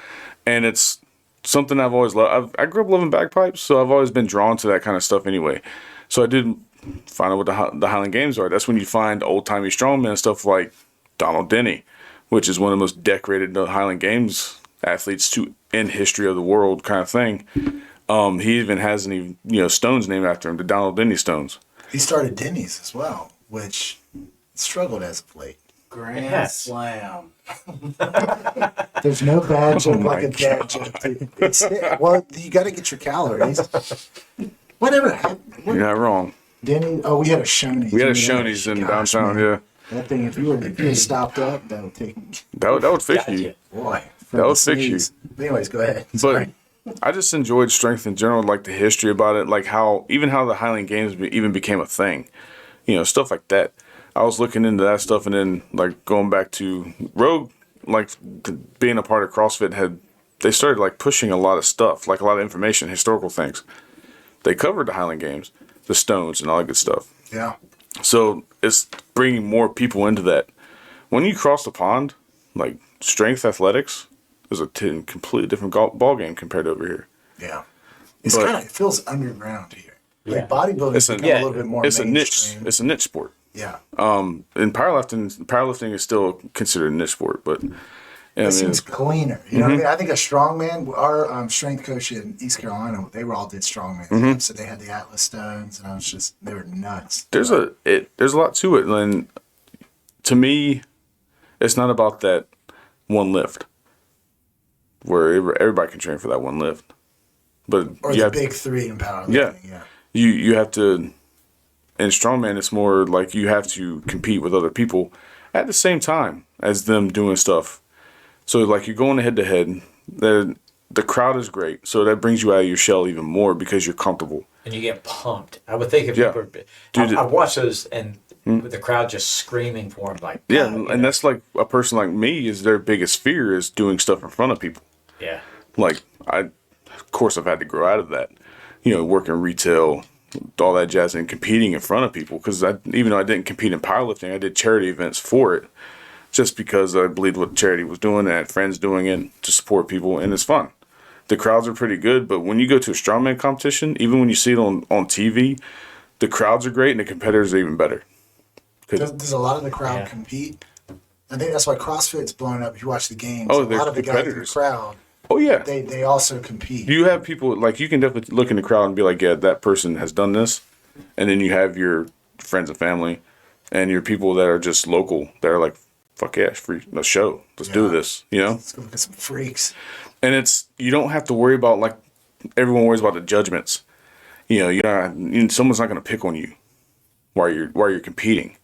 And it's something I've always loved. I grew up loving bagpipes, so I've always been drawn to that kind of stuff anyway. So I did find out what the Highland Games are. That's when you find old-timey strongmen, stuff like Donald Denny, which is one of the most decorated Highland Games athletes in history of the world kind of thing. He even has any, stones named after him, the Donald Denny stones. He started Denny's as well, which struggled as of late. Grand Yes. Slam. There's no bad joke my like a dad joke. Dude. Well, you got to get your calories. Whatever happened? You're not wrong. Denny? Oh, we had a Shoney's. We had a Shoney's in Gosh, downtown, man. yeah. That thing, if you were stopped up, that would take. That would fix Gotcha. you. Boy, That would fix you. But anyways, go ahead. But Sorry. I just enjoyed strength in general, like the history about it, like how the Highland Games even became a thing, stuff like that. I was looking into that stuff, and then like going back to Rogue, like being a part of CrossFit they started like pushing a lot of stuff, like a lot of information, historical things. They covered the Highland Games, the stones, and all that good stuff. Yeah. So it's bringing more people into that. When you cross the pond, like strength athletics is a completely different ball game compared to over here. Yeah. It's But- kind of, it feels underground here. Yeah. Like bodybuilding It's is a- a little bit more It's a niche. mainstream. It's a niche sport. Yeah. And powerlifting is still considered a niche sport, but It seems cleaner. You know what I mean? I think a strongman, our strength coach in East Carolina, they all did strongman. So they had the Atlas stones, and they were nuts. there's a lot to it. And to me, it's not about that one lift where everybody can train for that one lift. But Or you the have, big three in powerlifting. Yeah. you have to, in strongman, it's more like you have to compete with other people at the same time as them doing stuff. So like you're going head to head, the crowd is great, so that brings you out of your shell even more because you're comfortable. And you get pumped. I would think if Yeah. people Dude, I watch those and with the crowd just screaming for him like Yeah, "God," you and know? that's like a person like me is their biggest fear is doing stuff in front of people. yeah. Like of course I've had to grow out of that, working retail, all that jazz, and competing in front of people. Because even though I didn't compete in powerlifting, I did charity events for it, just because I believed what charity was doing and I had friends doing it to support people, and it's fun. The crowds are pretty good, but when you go to a strongman competition, even when you see it on TV, the crowds are great and the competitors are even better. Does a lot of the crowd Yeah. compete? I think that's why CrossFit's blowing up. If you watch the games, Oh, a they're lot of the guys in the competitors. crowd, Oh yeah, they also compete. you have people like you can definitely look in the crowd and be like, yeah, that person has done this, and then you have your friends and family, and your people that are just local that are like, fuck yeah, it's free, no show, let's do Yeah. this, Let's go look at some freaks. And you don't have to worry about like everyone worries about the judgments. Someone's not gonna pick on you while you're competing.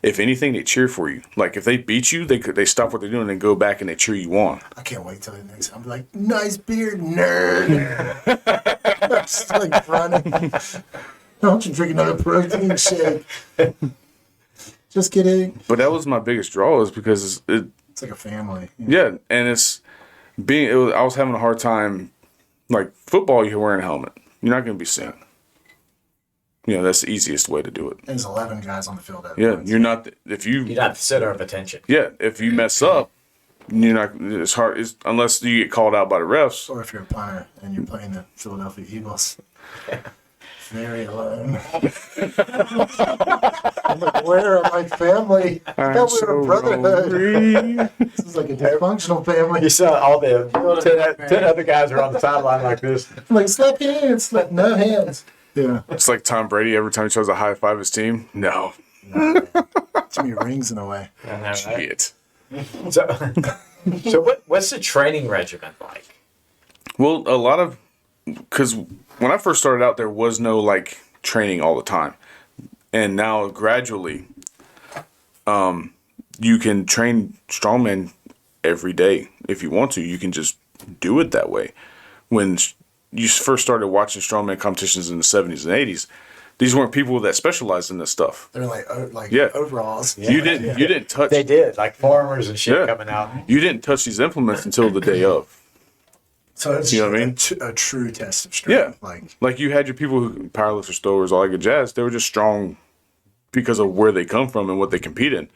If anything, they cheer for you. Like if they beat you, they stop what they're doing and go back and they cheer you on. I can't wait till the next time. I'm like, nice beard, nerd. Just like running. Don't you drink another protein shake? Just kidding. But that was my biggest draw, is because It's like a family. yeah, and I was having a hard time. Like football, you're wearing a helmet. You're not going to be seen. That's the easiest way to do it. There's 11 guys on the field. At Yeah, once. you're not. You're not the center of attention. Yeah, if you mess up, you're not. It's hard. Unless you get called out by the refs. Or if you're a punter and you're playing the Philadelphia Eagles. Very alone. I'm like, where are my family? I thought we were a brotherhood. This is like a dysfunctional family. You saw all the 10 other guys are on the sideline like this. I'm like, slap hands. Like, no hands. Yeah. It's like Tom Brady every time he tries to high five his team. No. Too many rings in a way. I know, right? Shit. So what's the training regimen like? Well, a lot of, because when I first started out, there was no like training all the time, and now gradually, you can train strongman every day if you want to. You can just do it that way. When you first started watching strongman competitions in the 70s and 80s, these weren't people that specialized in this stuff. They're like Yeah. overalls. You didn't touch. They did, like farmers and shit Yeah. coming out. You didn't touch these implements until the day of. So it's You know what I mean? a true test of Yeah. strength. Like you had your people who powerlifters, throwers, all that good jazz. They were just strong because of where they come from and what they compete in.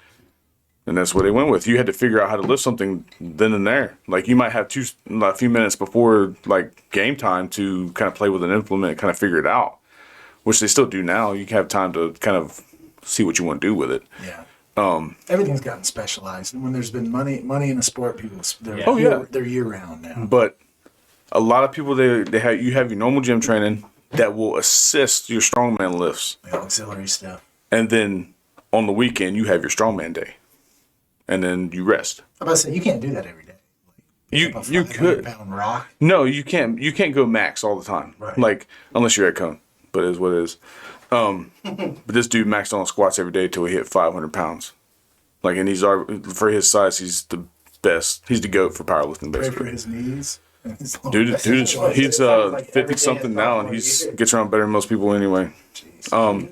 And that's what they went with. You had to figure out how to lift something then and there. Like you might have a few minutes before like game time to kind of play with an implement and kind of figure it out, which they still do now. You have time to kind of see what you want to do with it. Yeah. Everything's gotten specialized, and when there's been money in the sport, they're Oh, yeah. they're year round now. But a lot of people you have your normal gym training that will assist your strongman lifts. Like auxiliary stuff. And then on the weekend you have your strongman day. And then you rest. I'm about to say you can't do that every day. You A could. 500-pound rock. No, you can't. You can't go max all the time. Right. Like unless you're at cone, but it is what it is. But this dude maxed on squats every day till he hit 500 pounds. Like, and for his size, he's the best. He's the GOAT for powerlifting, Pray basically. for his knees. Dude, he's 50 something now, and gets around better than most people anyway. Jeez.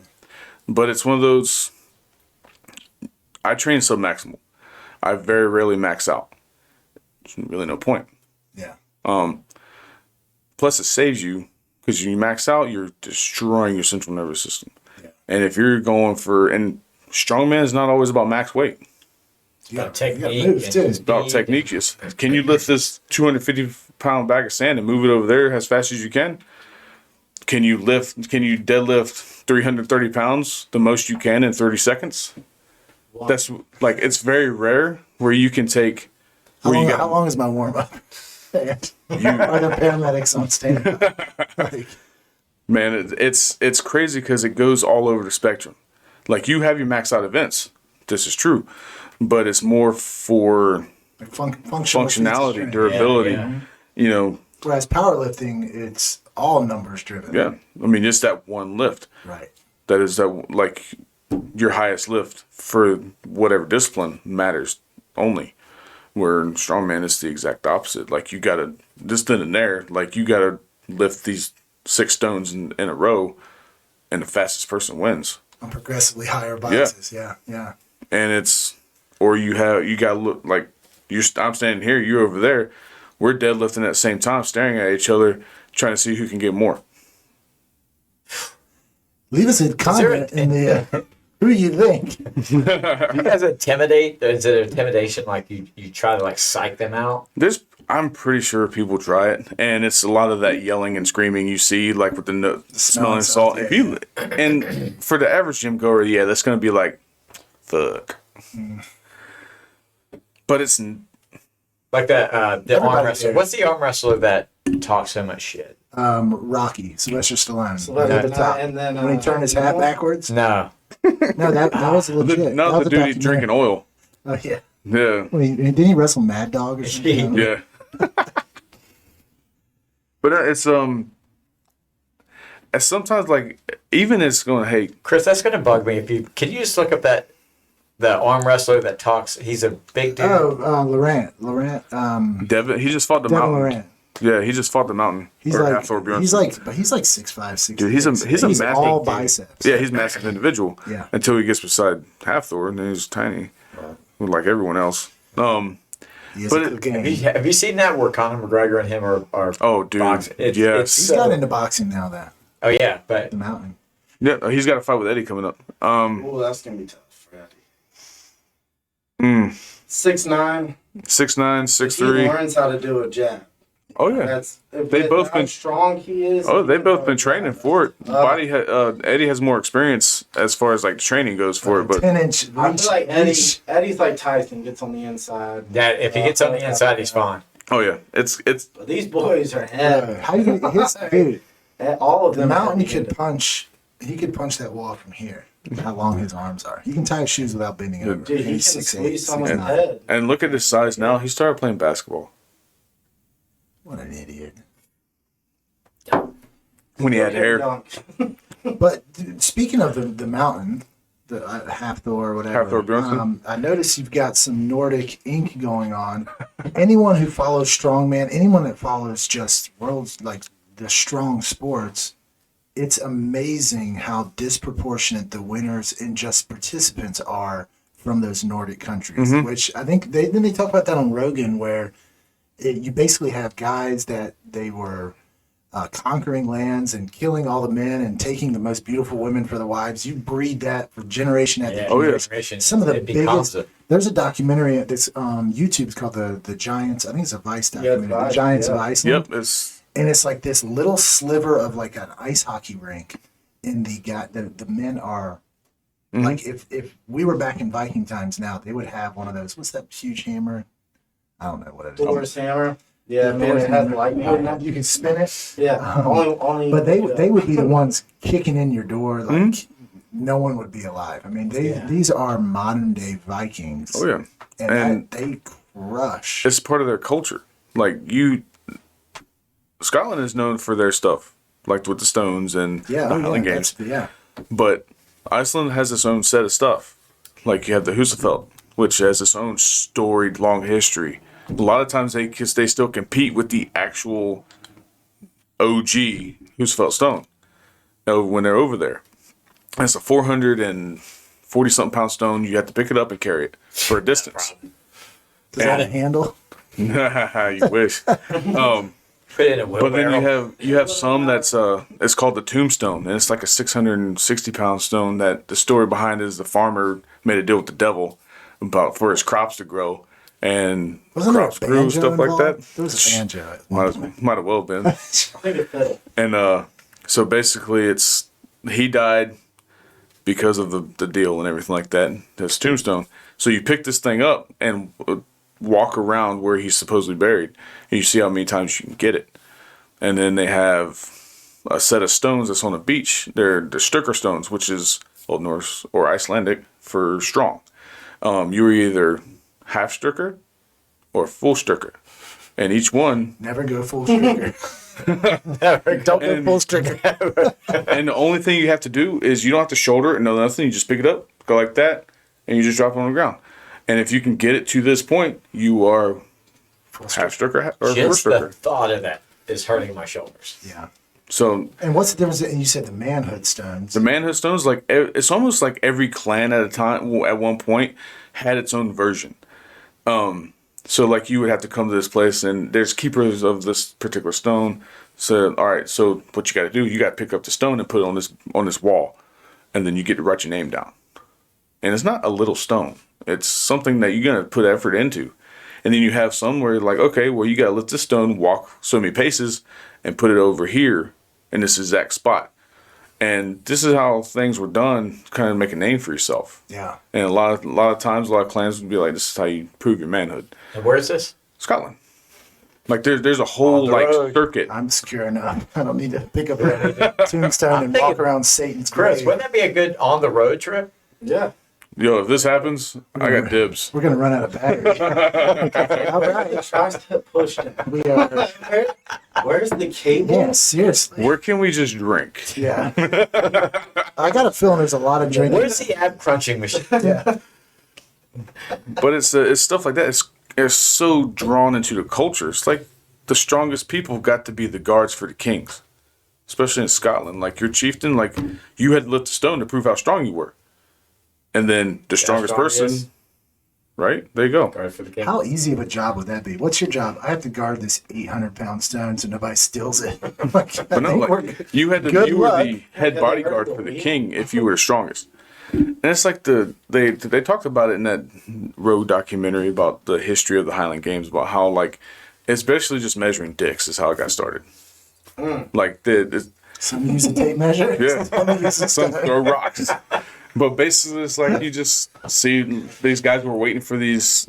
But it's one of those. I train sub-maximal. I very rarely max out. There's really no point. Yeah. Plus, it saves you because you max out, you're destroying your central nervous system. Yeah. And if you're going and strongman is not always about max weight. You got technique moves too. It's about technique. Can you lift this 250-pound bag of sand and move it over there as fast as you can? Can you deadlift 330 pounds the most you can in 30 seconds? Wow. That's like, it's very rare where you can take. How long is my warm up? Are the paramedics on standby? Man, it's crazy because it goes all over the spectrum. Like you have your max out events. This is true, but it's more for Like functionality, durability. Yeah. You know. Whereas powerlifting, it's all numbers driven. Yeah, I mean, just that one lift. Right. That is like your highest lift for whatever discipline matters only. Where in strongman it's the exact opposite. Like you gotta just then and there, like you gotta lift these 6 stones in a row, and the fastest person wins. On progressively higher boxes. Yeah. And you gotta look like I'm standing here, you're over there. We're deadlifting at the same time, staring at each other, trying to see who can get more. Leave us a comment in the who you think. Do you guys intimidate? Is it intimidation? Like you try to like psych them out? I'm pretty sure people try it, and it's a lot of that yelling and screaming you see, like with the smelling salt. Yeah. And for the average gym goer, yeah, that's gonna be like, fuck. But it's Like the arm Everybody wrestler. cares. What's the arm wrestler that talks so much shit? Rocky, Sylvester Stallone. Sylvester At the top. and then, when he turned his hat backwards. No. No, that was legit. no, That was the a dude documentary. drinking oil. Oh yeah. Yeah, Didn't he wrestle Mad Dog or something? yeah. But it's sometimes like even it's going, hey, Chris, that's gonna bug me. Can you just look up the arm wrestler that talks? He's a big dude. Oh, Laurent. Devin, he just fought the Devin mountain. Laurent. Yeah, he just fought the mountain. He's Or like Hathor Bjornsson. he's like 6'5", 6'6". Dude, he's a massive all dude. biceps. Yeah, he's a massive individual. Yeah. Until he gets beside Hathor, and then he's tiny, like everyone else. He is But a cocaine. Have you seen that where Conor McGregor and him are Oh, dude, boxing? yes. He's got into boxing now, though. Oh yeah, but The mountain. Yeah, he's got a fight with Eddie coming up. Oh, that's gonna be tough for Eddie. 6'9", 6'9", He 6'3". learns how to do a jab. Oh yeah. That's They both how been- strong he is. Oh, he they've can both throw been a training jab. for it. Eddie has more experience as far as like training goes for it, but 10-inch I reach. feel like Eddie's like Tyson, gets on the inside. That if he gets on the inside, he's fine. oh yeah, it's But these boys are heavy. How you gonna his dude? All of The them. mountain heavy could handed. punch. He could punch that wall from here. How long his arms are. He can tie his shoes without bending over. Dude, he can He's 6'8", squeeze someone's 6'9". head. and look at his size now. He started playing basketball What an idiot. when he had hair. Dunk. But dude, speaking of the mountain, the Hathor or whatever, Hathor Bjornsson? I noticed you've got some Nordic ink going on. Anyone who follows strongman, anyone that follows just worlds like the strong sports, it's amazing how disproportionate the winners and just participants are from those Nordic countries. Which I think they talk about that on Rogan, where you basically have guys that they were conquering lands and killing all the men and taking the most beautiful women for the wives. You breed that for generation after Yeah, generation. Some of the it becomes biggest. There's a documentary that's YouTube. It's called the Giants. I think it's a Vice documentary. Vice, the Giants yeah. of Iceland. Yep, it's And it's like this little sliver of like an ice hockey rink. And the men are like if we were back in Viking times now, they would have one of those. What's that huge hammer? I don't know what it is. Thor's hammer. Yeah, man, it has lightning in it. You can spin it. Yeah, only. But they would be the ones kicking in your door like no one would be alive. I mean, these are modern day Vikings. oh yeah, and they crush. it's part of their culture. Like Scotland is known for their stuff, like with the stones and the Highland games. But Iceland has its own set of stuff. Like you have the Husafell, which has its own storied long history. A lot of times they still compete with the actual OG Husafell stone when they're over there. And it's a 440 something pound stone. You have to pick it up and carry it for a distance. Does that a handle? You wish. Put it in a But then wheelbarrow. you have some that's it's called the tombstone, and it's like a 660 pound stone. That the story behind it is the farmer made a deal with the devil about for his crops to grow, and Wasn't there a crops grew, banjo stuff like involved? that. There was a banjo. at one point. Might have well been. I think it's fiddle. And so basically, he died because of the deal and everything like that. This tombstone. So you pick this thing up and walk around where he's supposedly buried, and you see how many times you can get it. And then they have a set of stones that's on the beach. They're the Styrker stones, which is Old Norse or Icelandic for strong. You were either half Styrker or full Styrker, and each one. Never go full stricker. Don't go And- full stricker. And the only thing you have to do is you don't have to shoulder it, no nothing. You just pick it up, go like that, and you just drop it on the ground. And if you can get it to this point, you are half Styrker or full Just the Styrker. thought of that is hurting my shoulders. Yeah. So And what's the difference? And you said the manhood stones. the manhood stones, like it's almost like every clan at a time, at one point, had its own version. So like you would have to come to this place, and there's keepers of this particular stone. So all right, so what you got to do, you got to pick up the stone and put it on this wall, and then you get to write your name down. And it's not a little stone; it's something that you're gonna put effort into. And then you have some where like, okay, well you got to lift this stone, walk so many paces, and put it over here in this exact spot. And this is how things were done, kind of make a name for yourself. Yeah. And a lot of times, a lot of clans would be like, "This is how you prove your manhood." And where is this? Scotland, like there's a whole On the like road. circuit. I'm secure enough. I don't need to pick up a tombstone and walk around Satan's Chris, grave. wouldn't that be a good on the road trip? Yeah. Yo, if this happens, I got dibs. We're gonna run out of battery. All right. Tries to push him. We are. Where's the cable? Yeah, seriously. Where can we just drink? Yeah. I got a feeling there's a lot of drinking. Where's the ab crunching machine? Yeah. But it's stuff like that. It's so drawn into the culture. It's like the strongest people got to be the guards for the kings, especially in Scotland. Like your chieftain, like you had to lift a stone to prove how strong you were, and then the strongest strong person, is. right? There you go. Guard for the king. How easy of a job would that be? What's your job? I have to guard this 800-pound stone so nobody steals it. But no, like, you had to, Good you were luck. the head Yeah, bodyguard they for the heard king if you were the strongest. And it's like they talked about it in that Road documentary about the history of the Highland Games, about how like it's basically just measuring dicks is how it got started. Like Some use a tape measure. yeah, Some use a some stone. throw rocks. But basically, it's like you just see these guys were waiting for these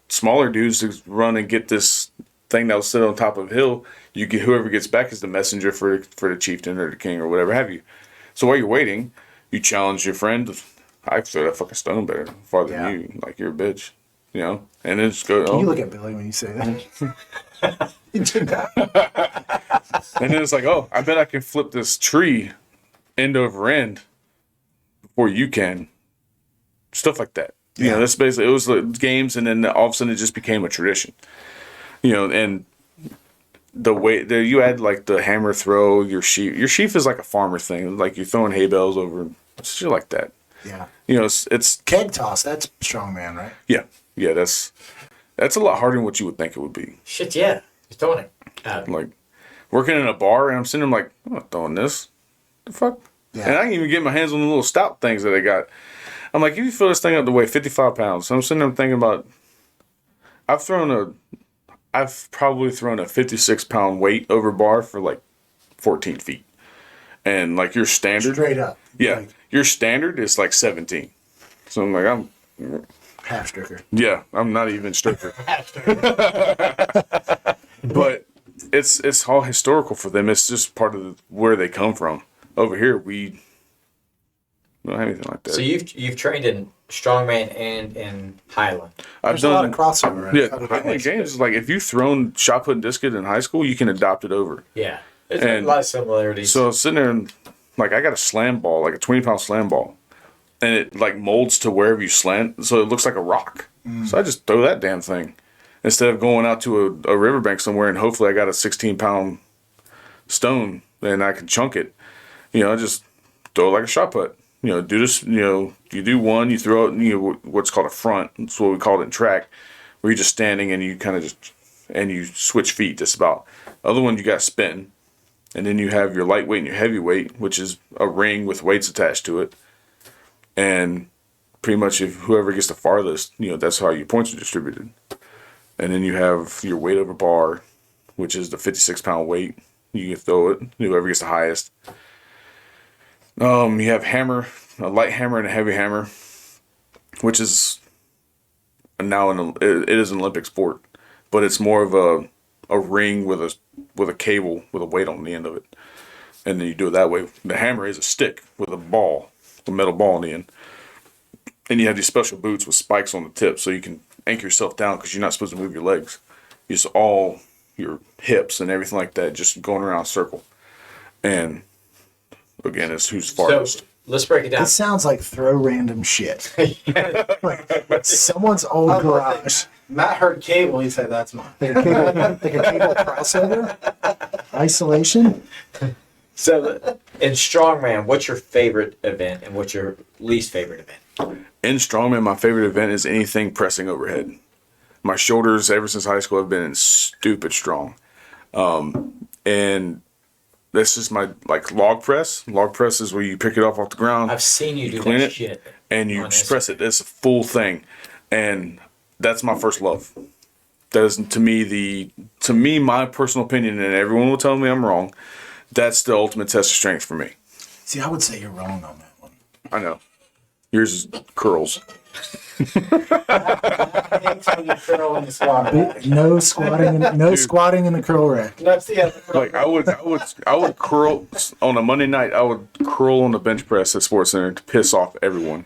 smaller dudes to run and get this thing that was sit on top of a hill. You get whoever gets back is the messenger for the chieftain or the king or whatever have you. So while you're waiting, you challenge your friend. I throw that fucking stone better farther Yeah. than you. Like you're a bitch, you know. And then just go. Can Oh. you look at Billy when you say that? He did not. And then it's like, oh, I bet I can flip this tree end over end before you can. Stuff like that. You know, that's basically, it was like games, and then all of a sudden it just became a tradition. You know, and the way there you had like the hammer throw, your sheaf. Your sheaf is like a farmer thing. Like you're throwing hay bales over, shit like that. Yeah. You know, it's Keg toss, that's strongman, right? yeah, that's a lot harder than what you would think it would be. Shit, yeah. You're throwing it. Like working in a bar, and I'm sitting there like, I'm not throwing this. The fuck? Yeah. And I can even get my hands on the little stout things that they got. I'm like, if you fill this thing up to weigh 55 pounds, so I'm sitting there thinking about, I've probably thrown a 56-pound weight over bar for like 14 feet. And like your standard, Straight up. yeah, Like your standard is like 17. So I'm like, half stricker. yeah, I'm not even stripper. But it's all historical for them. It's just part of where they come from. Over here, we don't have anything like that. So you've trained in strongman and in Highland. I've There's a lot of crossover. Right? Yeah, Highland Games is like if you've thrown shot put and discus in high school, you can adopt it over. Yeah. There's And a lot of similarities. So I was sitting there and like I got a slam ball, like a 20-pound slam ball, and it like molds to wherever you slant, so it looks like a rock. So I just throw that damn thing instead of going out to a riverbank somewhere and hopefully I got a 16-pound stone and I can chunk it. You know, I just throw it like a shot put. You know, do this. You know, you do one, you throw it. You know what's called a front. That's what we call it in track, where you're just standing and you kind of just and you switch feet just about. Other one you got spin, and then you have your lightweight and your heavyweight, which is a ring with weights attached to it. And pretty much if whoever gets the farthest, you know, that's how your points are distributed. And then you have your weight over bar, which is the 56-pound weight. You can throw it, whoever gets the highest. You have hammer, a light hammer and a heavy hammer, which is now it is an Olympic sport, but it's more of a ring with a cable with a weight on the end of it, and then you do it that way. The hammer is a stick with a metal ball on the end, and you have these special boots with spikes on the tip, so you can anchor yourself down because you're not supposed to move your legs. Just all your hips and everything like that, just going around a circle, and again, it's who's farthest. So let's break it down. It sounds like throw random shit. like someone's old garage. Matt heard cable. He said, "That's mine." Like a cable crossover. Isolation. So in strongman, what's your favorite event and what's your least favorite event? In strongman, my favorite event is anything pressing overhead. My shoulders, ever since high school, have been stupid strong, and that's just my like log press. Log press is where you pick it off the ground. I've seen you do clean that it, shit. and you on press it. It's a full thing, and that's my first love. That is to me my personal opinion, and everyone will tell me I'm wrong. That's the ultimate test of strength for me. See, I would say you're wrong on that one. I know. Yours is curls. No squatting. Squatting in the curl rack. Like I would curl on a Monday night. I would curl on the bench press at Sports Center to piss off everyone.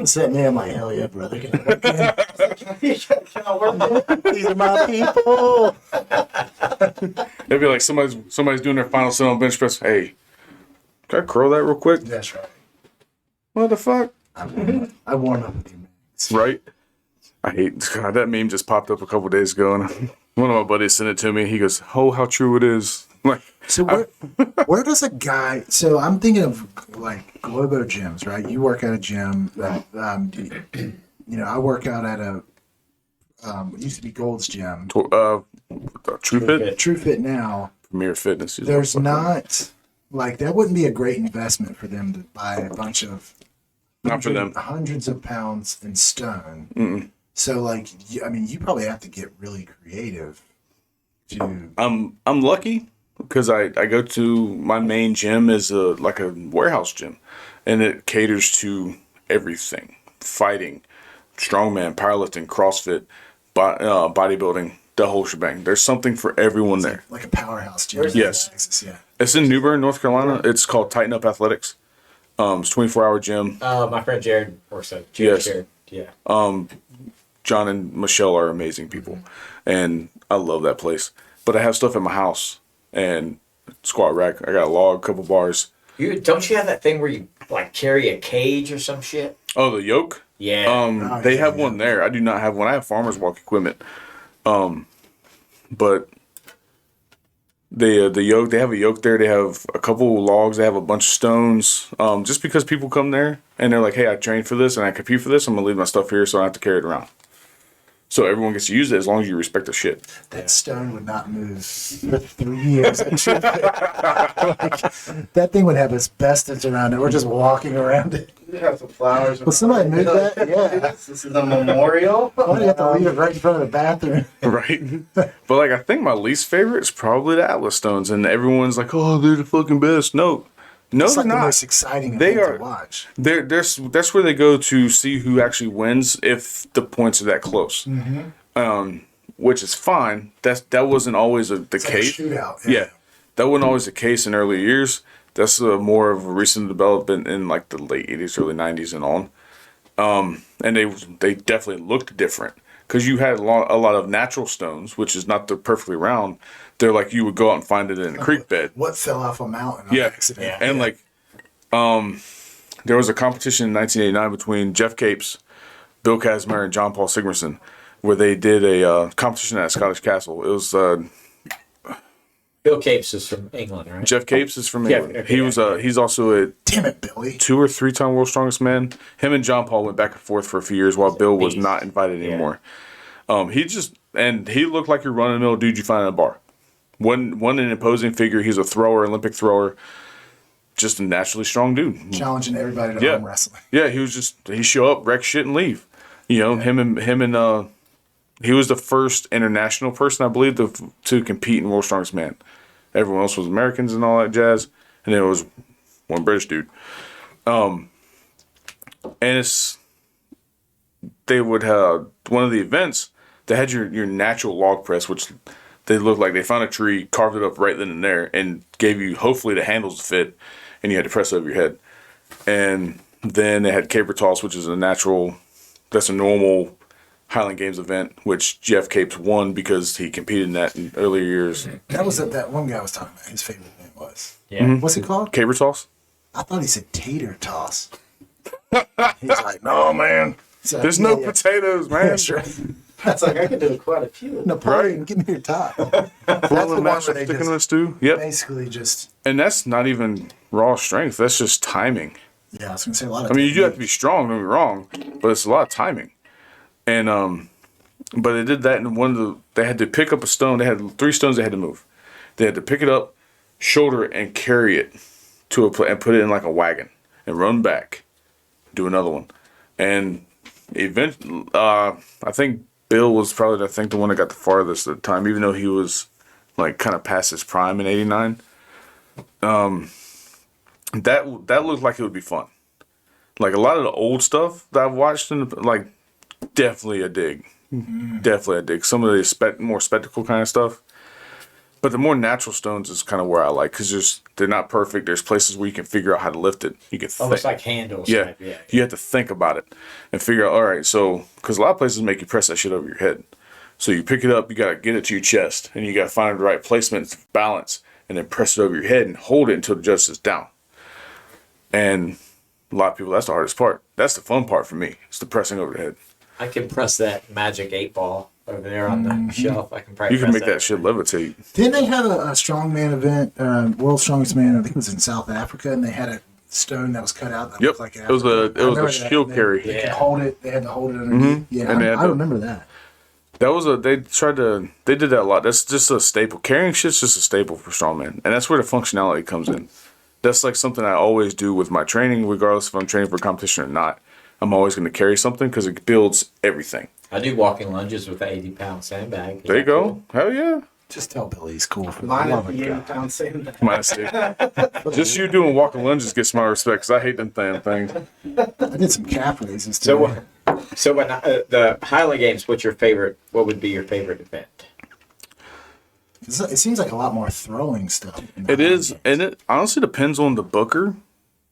Sitting there, I'm like, hell yeah, brother. Can I work in? These are my people. It'd be like somebody's doing their final set on bench press. Hey, can I curl that real quick? That's right. What the fuck? I warm up with you, man. Right? I hate God, that meme just popped up a couple days ago, and one of my buddies sent it to me. He goes, "Oh, how true it is!" Like, So where does a guy? So I'm thinking of like Globo gyms, right? You work at a gym. I work out at a it used to be Gold's Gym. True Fit, True Fit now. Premier Fitness. There's not like that wouldn't be a great investment for them to buy a bunch of Not for them. hundreds of pounds in stone. So like, I mean, you probably have to get really creative to. I'm lucky because I go to my main gym is like a warehouse gym, and it caters to everything: fighting, strongman, powerlifting, CrossFit, bodybuilding, the whole shebang. There's something for everyone there. Like a powerhouse gym. Yes. Texas, yeah. It's in New Bern, North Carolina. It's called Tighten Up Athletics. It's a 24-hour gym. My friend Jared works at Yes. Jared. Yeah. John and Michelle are amazing people, and I love that place. But I have stuff at my house and squat rack. I got a log, couple bars. Don't you have that thing where you like carry a cage or some shit? Oh, the yoke. Yeah. They have one there. I do not have one. I have farmer's walk equipment. But the yoke, they have a yoke there. They have a couple logs. They have a bunch of stones. Just because people come there and they're like, hey, I trained for this and I compete for this, I'm going to leave my stuff here so I don't have to carry it around. So everyone gets to use it as long as you respect the shit. That stone would not move for 3 years. Like, that thing would have asbestos around it. We're just walking around it. You have some flowers. Will somebody move that? Yeah. This is a memorial. Why do you have to leave it right in front of the bathroom? Right. But like, I think my least favorite is probably the Atlas stones. And everyone's like, oh, they're the fucking best. No, It's they're like the not. most exciting They event are- to watch. That's where they go to see who actually wins if the points are that close. Which is fine. That wasn't always the Like a case. shootout. Yeah, that wasn't always the case in earlier years. That's more of a recent development in like the late 80s, early 90s and on. And they definitely looked different because you had a lot of natural stones, which is not the perfectly round. They're like you would go out and find it in a creek bed. What fell off a mountain on Yeah, accident? and like, there was a competition in 1989 between Jeff Capes, Bill Kazmaier, and John Paul Sigmarsson, where they did a competition at Scottish Castle. It was Bill Capes is from England, right? Jeff Capes is from Yeah, England. okay, He was he's also a Damn it, Billy. 2 or 3 time world's strongest man. Him and John Paul went back and forth for a few years while Bill was beast. not invited anymore. He looked like your run of the mill dude you find in a bar. Wasn't an imposing figure. He's a thrower, Olympic thrower, just a naturally strong dude. Challenging everybody to Yeah. arm wrestling. Yeah, he show up, wreck shit, and leave. You know, him and he was the first international person, I believe, to compete in World's Strongest Man. Everyone else was Americans and all that jazz, and then it was one British dude. And they would have one of the events. They had your natural log press, which they looked like they found a tree, carved it up right then and there, and gave you hopefully the handles to fit, and you had to press it over your head. And then they had caber toss, which is that's a normal Highland Games event, which Jeff Capes won because he competed in that in earlier years. That was that one guy was talking about. His favorite event was. Yeah. What's it called? Caber toss? I thought he said tater toss. He's like, no, man. So, There's no potatoes, man. Yeah, sure. That's like I could do quite a few. Napoleon, give me your top. That's the Boil one the mash where up, they stick in just the stew. Yep. basically just. And that's not even raw strength. That's just timing. Yeah, I was gonna say a lot of. I mean, you do have to be strong, don't get me wrong, but it's a lot of timing. And but they did that, and they had to pick up a stone. They had 3 stones they had to move. They had to pick it up, shoulder it, and carry it to a place and put it in like a wagon and run back, do another one, and eventually, I think Bill was probably the one that got the farthest at the time, even though he was like kind of past his prime in '89. That looked like it would be fun. Like a lot of the old stuff that I've watched, definitely a dig. Definitely a dig. Some of the more spectacle kind of stuff. But the more natural stones is kind of where I like, because they're not perfect. There's places where you can figure out how to lift it. You can Almost think. like handles. Yeah. Type, yeah. You have to think about it and figure out, all right, so, because a lot of places make you press that shit over your head. So you pick it up, you got to get it to your chest, and you got to find the right placement, balance, and then press it over your head and hold it until the chest is down. And a lot of people, that's the hardest part. That's the fun part for me. It's the pressing over the head. I can press that magic 8-ball over there on the shelf. I can probably You can press make that shit levitate. Didn't they have a strongman event, World's Strongest Man? I think it was in South Africa, and they had a stone that was cut out that Yep. looked like an It was African. I a remember shield that. carry. They could Yeah. hold it. They had to hold it underneath. Yeah, And they had I to- remember that. They did that a lot. That's just a staple. Carrying shit's just a staple for strongman. And that's where the functionality comes in. that's like something I always do with my training, regardless if I'm training for competition or not. I'm always going to carry something because it builds everything. I do walking lunges with an 80-pound sandbag. Is There you that go. cool? Hell yeah. Just tell Billy he's cool. For the Mine love at of the God. 80 pound same thing. Minus two. Just you doing walking lunges gets my respect because I hate them damn things. I did some calf raises today. So when the Highland Games, what would be your favorite event? It seems like a lot more throwing stuff. It is, and it honestly depends on the booker.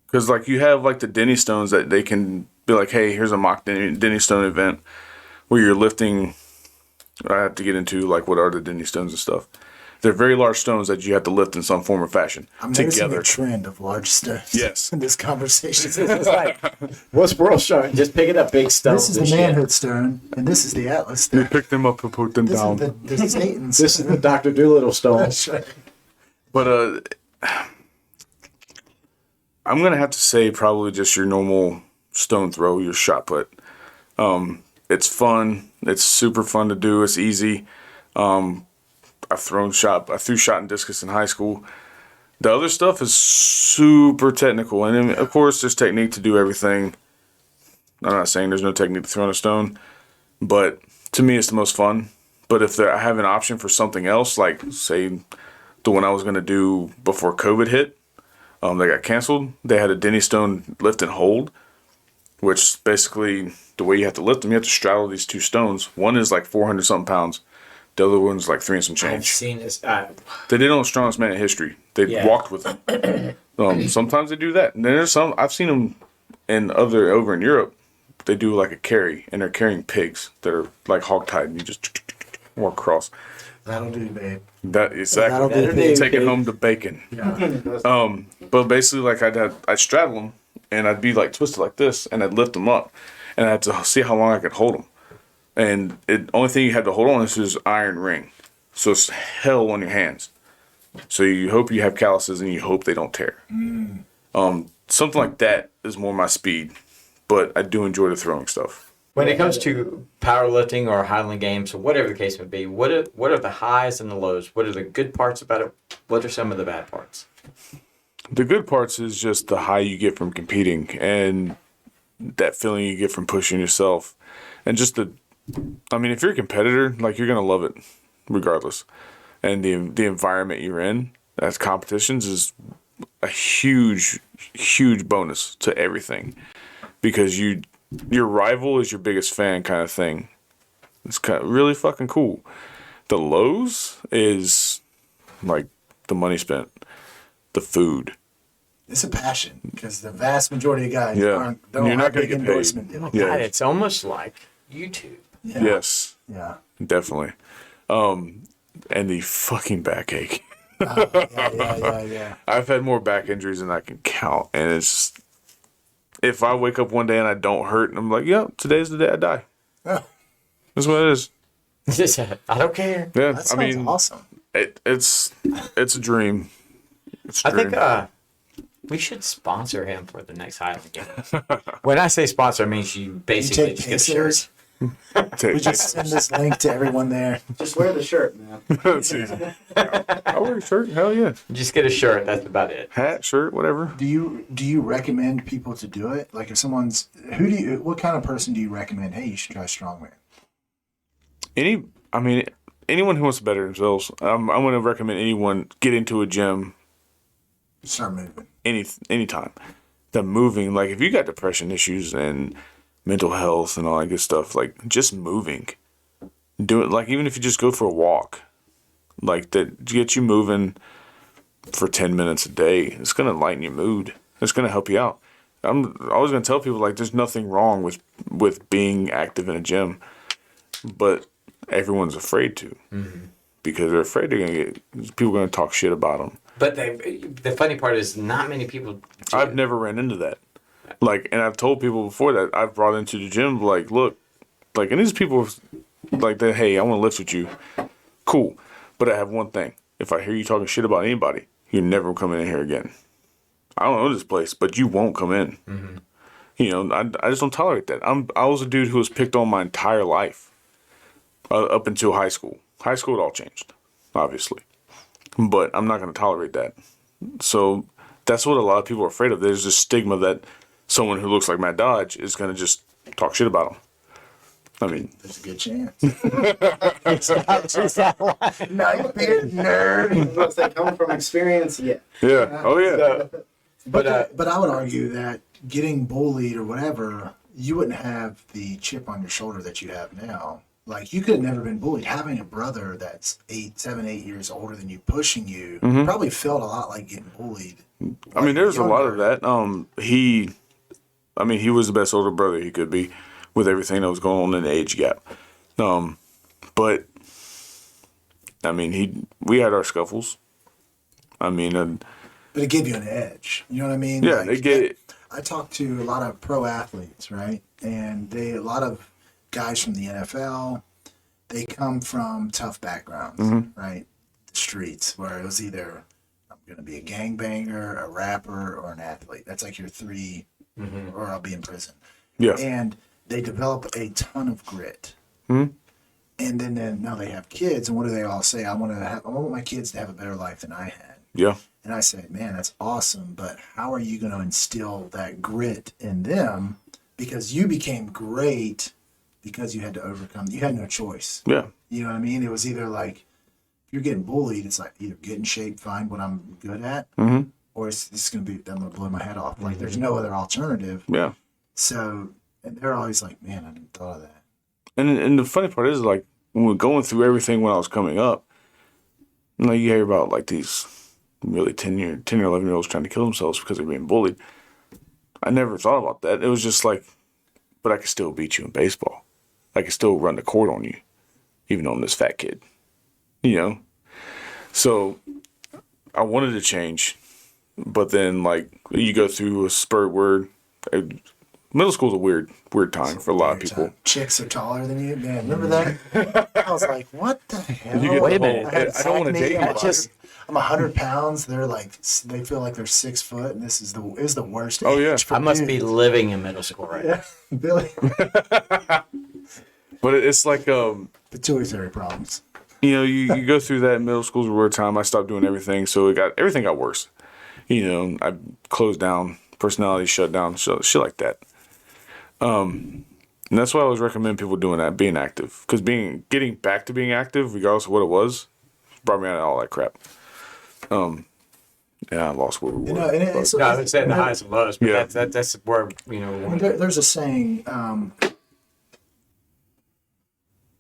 Because, like, you have, like, the Denny Stones that they can be like, hey, here's a mock Denny Stone event where you're lifting. I have to get into, like, what are the Denny Stones and stuff. They're very large stones that you have to lift in some form or fashion I'm noticing together. a trend of large stones. Yes. In this conversation. It's like, what's world showing? Just picking up big stones. This is the manhood stone, and this is the Atlas stone. Pick them up and put them This down. is the Satan This is stone. the Dr. Doolittle stone. That's right. But I'm going to have to say probably just your normal stone throw, your shot put. It's fun. It's super fun to do. It's easy. I threw shot and discus in high school. The other stuff is super technical, and then, of course, there's technique to do everything. I'm not saying there's no technique to throw a stone, but to me, it's the most fun. But if I have an option for something else, like say the one I was going to do before COVID hit, they got canceled. They had a Denny Stone lift and hold, which basically the way you have to lift them, you have to straddle these two stones. One is like 400 something pounds. The other one's like 3 and some I've change. seen this. They did it on Strongest Man in History. They Yeah. walked with them. Sometimes they do that. And then there's some, I've seen them over in Europe. They do like a carry, and they're carrying pigs that are like hog-tied, and you just walk across. That'll do, babe. That That'll exactly. do. Take it home to bacon. Yeah. But basically, like I'd straddle them, and I'd be like twisted like this, and I'd lift them up, and I had to see how long I could hold them. And the only thing you had to hold on is this iron ring, so it's hell on your hands. So you hope you have calluses, and you hope they don't tear. Something like that is more my speed, but I do enjoy the throwing stuff. When it comes to powerlifting or Highland Games or whatever the case may be, what are the highs and the lows? What are the good parts about it? What are some of the bad parts? The good parts is just the high you get from competing and that feeling you get from pushing yourself. And just if you're a competitor, like you're going to love it regardless. And the environment you're in as competitions is a huge, huge bonus to everything because your rival is your biggest fan kind of thing. It's kind of really fucking cool. The lows is like the money spent, the food. It's a passion because the vast majority of guys You're don't not have gonna big get paid. endorsement deals. Yeah. God, it's almost like YouTube. Yeah. Yes, Yeah. definitely. And the fucking backache. Yeah. I've had more back injuries than I can count, and it's just, if I wake up one day and I don't hurt, and I'm like, yep, today's the day I die. Oh, That's what it is. I don't care. Yeah, that sounds awesome. it's a dream. It's a I dream. think we should sponsor him for the next Highland Games. When I say sponsor, I mean you basically take just get a pictures. shirt. We just send this link to everyone there. Just wear the shirt, man. That's easy. I wear a shirt. Hell yeah. Just get a shirt. That's about it. Hat, shirt, whatever. Do you recommend people to do it? Like if someone's what kind of person do you recommend? Hey, you should try strongman. Anyone who wants to better themselves, I'm going to recommend anyone get into a gym Start moving. anytime. The moving, like if you got depression issues and mental health and all that good stuff, like just moving. Do it, like even if you just go for a walk, like that get you moving for 10 minutes a day. It's going to lighten your mood. It's going to help you out. I'm always going to tell people like there's nothing wrong with being active in a gym, but everyone's afraid to because they're afraid people are going to talk shit about them. But the funny part is not many people do. I've never ran into that. Like, and I've told people before that I've brought into the gym, like, look, like, and these people, like, that, hey, I want to lift with you. Cool. But I have one thing. If I hear you talking shit about anybody, you're never coming in here again. I don't know this place, but you won't come in. Mm-hmm. You know, I just don't tolerate that. I was a dude who was picked on my entire life up until high school. High school, it all changed, obviously. But I'm not going to tolerate that. So that's what a lot of people are afraid of. There's this stigma that someone who looks like Matt Dodge is going to just talk shit about him. I mean, There's a good chance. It's not just that one. Nice beard nerd. Unless they come from experience, yeah. yeah. Oh, yeah. But I would argue that getting bullied or whatever, you wouldn't have the chip on your shoulder that you have now. Like, you could have never been bullied. Having a brother that's 7, 8 years older than you, pushing you, probably felt a lot like getting bullied. I mean, there's a lot of Younger. that. He was the best older brother he could be with everything that was going on in the age gap. But I mean, we had our scuffles. I mean, But it gave you an edge. You know what I mean? yeah, Like, they get it. I talked to a lot of pro athletes, right? And a lot of guys from the NFL, they come from tough backgrounds, right? The streets, where it was either I'm going to be a gangbanger, a rapper, or an athlete. That's like your three, or I'll be in prison. Yeah. And they develop a ton of grit. And then now they have kids, and what do they all say? I want my kids to have a better life than I had. Yeah. And I said, man, that's awesome, but how are you going to instill that grit in them? Because you became great because you had to overcome. You had no choice. Yeah. You know what I mean? It was either like, if you're getting bullied, it's like either get in shape, find what I'm good at, or it's going to be, I'm going to blow my head off. Like, there's no other alternative. Yeah. So, and they're always like, man, I didn't thought of that. And the funny part is, like, when we're going through everything when I was coming up, like, you hear about, like, these really 10 or 11-year-olds trying to kill themselves because they're being bullied. I never thought about that. It was just like, but I could still beat you in baseball. I could still run the court on you, even though I'm this fat kid, you know? So I wanted to change, but then, like, you go through a spurt where middle school's a weird time for a lot of people. Chicks are taller than you, man. Remember that? I was like, what the hell? You get Wait a the whole- minute. I don't want to date you. I'm 100 pounds. They're like, they feel like they're 6 foot, and this is the worst. Oh, yeah. age for I must be dudes. living in middle school right now. Billy. But it's like, Pituitary problems. you know, you go through that middle school's a weird time. I stopped doing everything, so everything got worse. You know, I closed down, personality shut down, shit like that. And that's why I always recommend people doing that, being active. Because getting back to being active, regardless of what it was, brought me out of all that crap. Yeah, I lost where we were. You know, and it's, No, I would say the highs and lows, but Yeah. that's where, you know, I mean, there's a saying.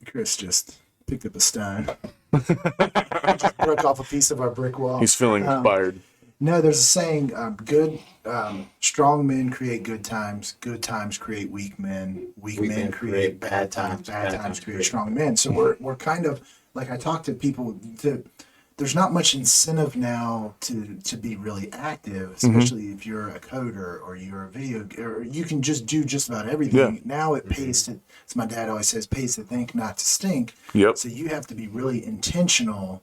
Chris just picked up a stone. Just broke off a piece of our brick wall. He's feeling inspired. No, there's a saying, strong men create good times create weak men, weak men create bad times create strong men. So we're kind of, like, I talk to people, there's not much incentive now to be really active, especially if you're a coder or you're a or you can just do just about everything. Yeah. Now it pays to, as my dad always says, pays to think, not to stink. Yep. So you have to be really intentional.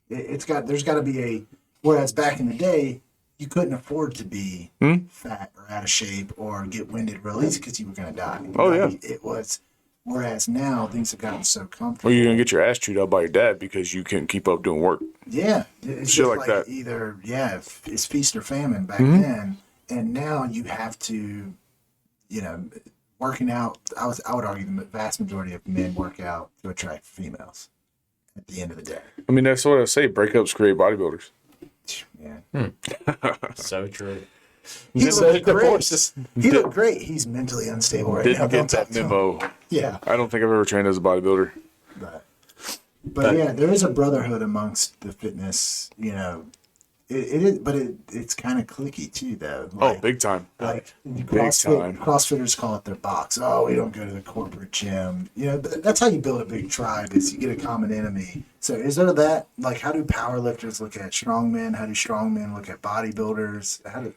There's got to be whereas back in the day, you couldn't afford to be fat or out of shape or get winded real easy because you were going to die. Oh, yeah. It was, whereas now things have gotten so comfortable. Or you're going to get your ass chewed out by your dad because you couldn't keep up doing work. Yeah. It's Shit just like that. Either, it's feast or famine back then. And now you have to, you know, working out. I would argue the vast majority of men work out to attract females at the end of the day. I mean, that's what I say. Breakups create bodybuilders. Yeah. so true. He So looked great. divorces. He looked great. He's mentally unstable right now. Didn't Don't get that talk to him. memo. Yeah. I don't think I've ever trained as a bodybuilder. But yeah, there is a brotherhood amongst the fitness, you know. It is, but it's kind of cliquey too, though. Oh, big time. Like time. CrossFitters call it their box. Oh, we don't go to the corporate gym. You know, but that's how you build a big tribe. Is you get a common enemy. So is there that? Like, how do powerlifters look at strongmen? How do strongmen look at bodybuilders? How do?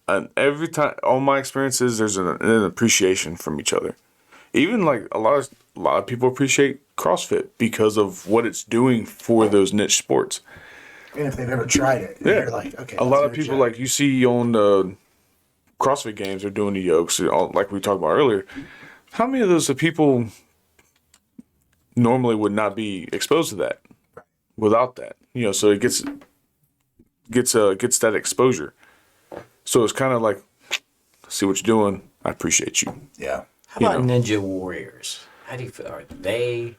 And every time, all my experiences, there's an appreciation from each other. Even like a lot of people appreciate CrossFit because of what it's doing for those niche sports. And if they've ever tried it, Yeah. you're like, okay. A lot of people, like you see on the CrossFit games, are doing the yokes, like we talked about earlier. How many of those people normally would not be exposed to that without that? You know, so it gets gets that exposure. So it's kind of like, see what you're doing. I appreciate you. Yeah. How about Ninja Warriors? How do you feel? Are they?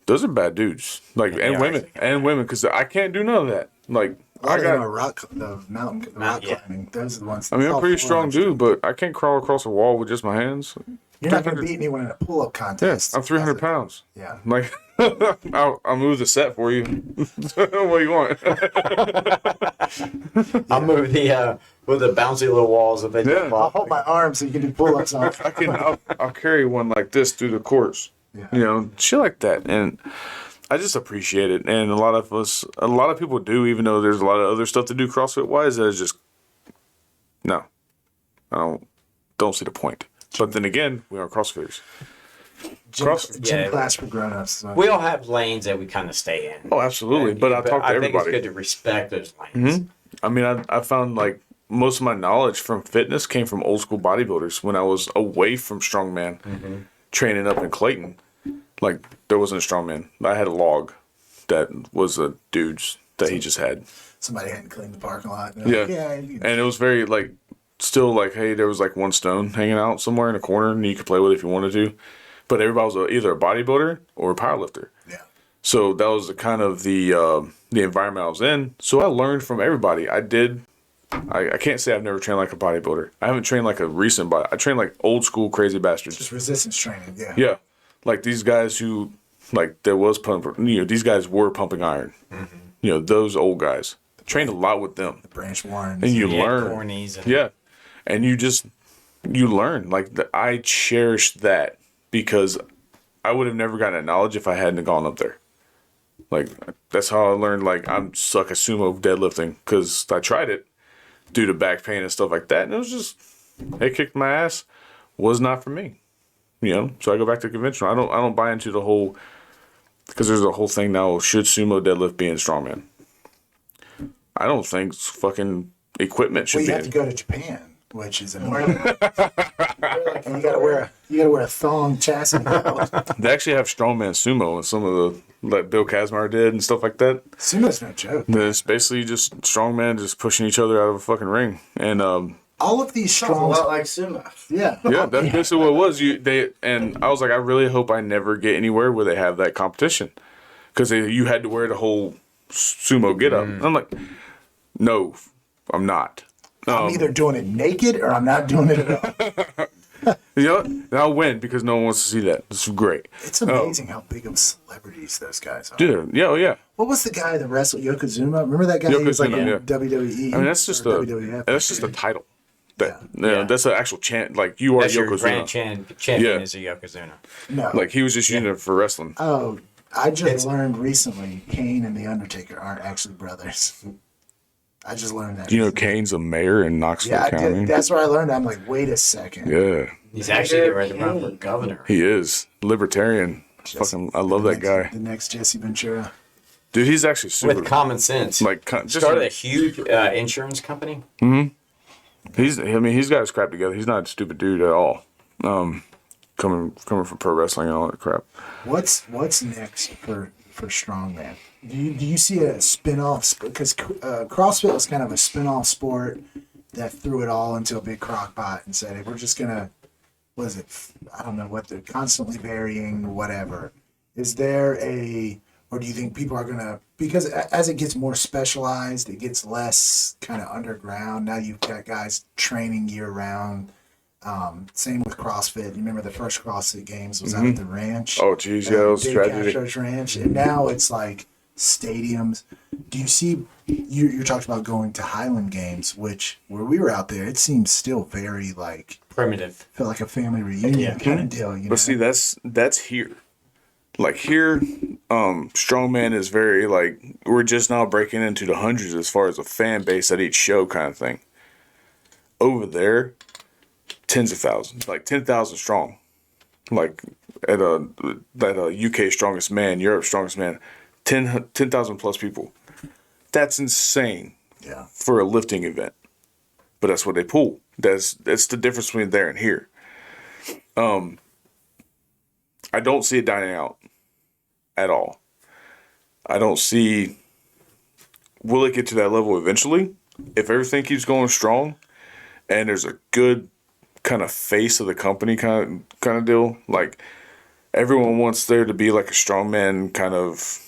Those are bad dudes. Like, They are actually and women, because I can't do none of that. Like, A lot I of them got. are rock climbing. Those are the ones. I mean, I'm a all pretty four strong arms. dude, but I can't crawl across a wall with just my hands. You're not going to 300 beat anyone in a pull-up Yeah, contest. I'm 300 pounds. Yeah. Like, I'll move the set for you. What do you want? I'll move the with the bouncy little walls if they Yeah. jump I'll off. hold my arm so you can do pull-ups on it. I'll carry one like this through the course. Yeah. You know, shit like that. And I just appreciate it. And a lot of people do, even though there's a lot of other stuff to do CrossFit wise, that is just, no, I don't see the point. But then again, we are CrossFitters. Gym Yeah. class for grown-ups. So. We all have lanes that we kind of stay in. Oh, absolutely. But I talk to I think everybody. it's good to respect those lanes. I mean, I found like most of my knowledge from fitness came from old school bodybuilders when I was away from strongman, training up in Clayton. Like, there wasn't a strongman. I had a log that was a dude's that he just had. Somebody hadn't cleaned the parking lot. Yeah. You And it was very like, still like, hey, there was like one stone hanging out somewhere in a corner and you could play with it if you wanted to. But everybody was either a bodybuilder or a powerlifter. yeah. So that was the kind of the environment I was in. So I learned from everybody. I can't say I've never trained like a bodybuilder. I haven't trained like a recent body. I trained like old school crazy bastards. Just resistance training. Yeah. Yeah, like these guys who like there was pumping. You know, these guys were pumping iron. You know, those old guys trained a lot with them, Branch Warrens. and you Yeah, learn. cornies and Yeah, and you learn. Like I cherish that because I would have never gotten that knowledge if I hadn't gone up there. Like that's how I learned. Like I'm suck at sumo deadlifting because I tried it due to back pain and stuff like that, and it was just it kicked my ass. Was not for me, you know. So I go back to conventional. I don't buy into the whole because there's a whole thing now. Should sumo deadlift be in strongman? I don't think fucking equipment should Well, you be. have to go to Japan, which is annoying. And you gotta wear a thong chassis belt. They actually have strongman sumo and some of the like Bill Kazmaier did and stuff like that. Sumo's no joke. It's basically just strongman just pushing each other out of a fucking ring. And All of these Sounds a strong. lot like sumo. Yeah. yeah, that's basically what it was. And I was like, I really hope I never get anywhere where they have that competition because you had to wear the whole sumo get up. I'm like, no, I'm not. I'm either doing it naked or I'm not doing it at all. You know what? And I'll win because no one wants to see that. This is great. It's amazing how big of celebrities those guys are. Dude, yeah, oh, yeah. What was the guy that wrestled Yokozuna? Remember that guy? He was like in Yokozuna, yeah. WWE. I mean, that's just or a WWF. that's just a title. That Yeah. that's an actual chant. Like you are that's your grand Yokozuna. champion Yeah. is a Yokozuna. No. Like he was just using it for wrestling. Oh, I just learned recently Kane and The Undertaker aren't actually brothers. I just learned that. Do you know Kane's a mayor in Knoxville Yeah, I County? did. That's where I learned. I'm like, wait a second. Yeah, He's actually getting ready to run for governor. he is libertarian. Fucking, I love that guy, The next Jesse Ventura. dude. He's actually super. With common sense. Like just Started a huge insurance company. he's got his crap together. He's not a stupid dude at all. Coming from pro wrestling and all that crap. What's next for strongman? Do you see a spin-off? Because CrossFit was kind of a spin-off sport that threw it all into a big crock pot and said, hey, we're just gonna, what is it? I don't know what they're constantly varying, whatever. Is there or do you think people are gonna, because as it gets more specialized, it gets less kind of underground. Now you've got guys training year round. Same with CrossFit. You remember the first CrossFit Games was out at the ranch. Oh, geez, yeah, it was Dave tragedy. Castro's ranch, and now it's like stadiums. Do you see? You're talking about going to Highland Games, which where we were out there, it seems still very like Primitive. felt like a family reunion kind of deal. You know? But see, that's here. Like here, strongman is very like we're just now breaking into the hundreds as far as a fan base at each show kind of thing. Over there, tens of thousands, like 10,000 strong. Like at a UK strongest man, Europe strongest man, 10,000 plus people. That's insane yeah. for a lifting event. But that's what they pull. That's the difference between there and here. I don't see it dying out at all. I don't see will it get to that level eventually? If everything keeps going strong and there's a good kind of face of the company kind of deal, like everyone wants there to be like a strongman kind of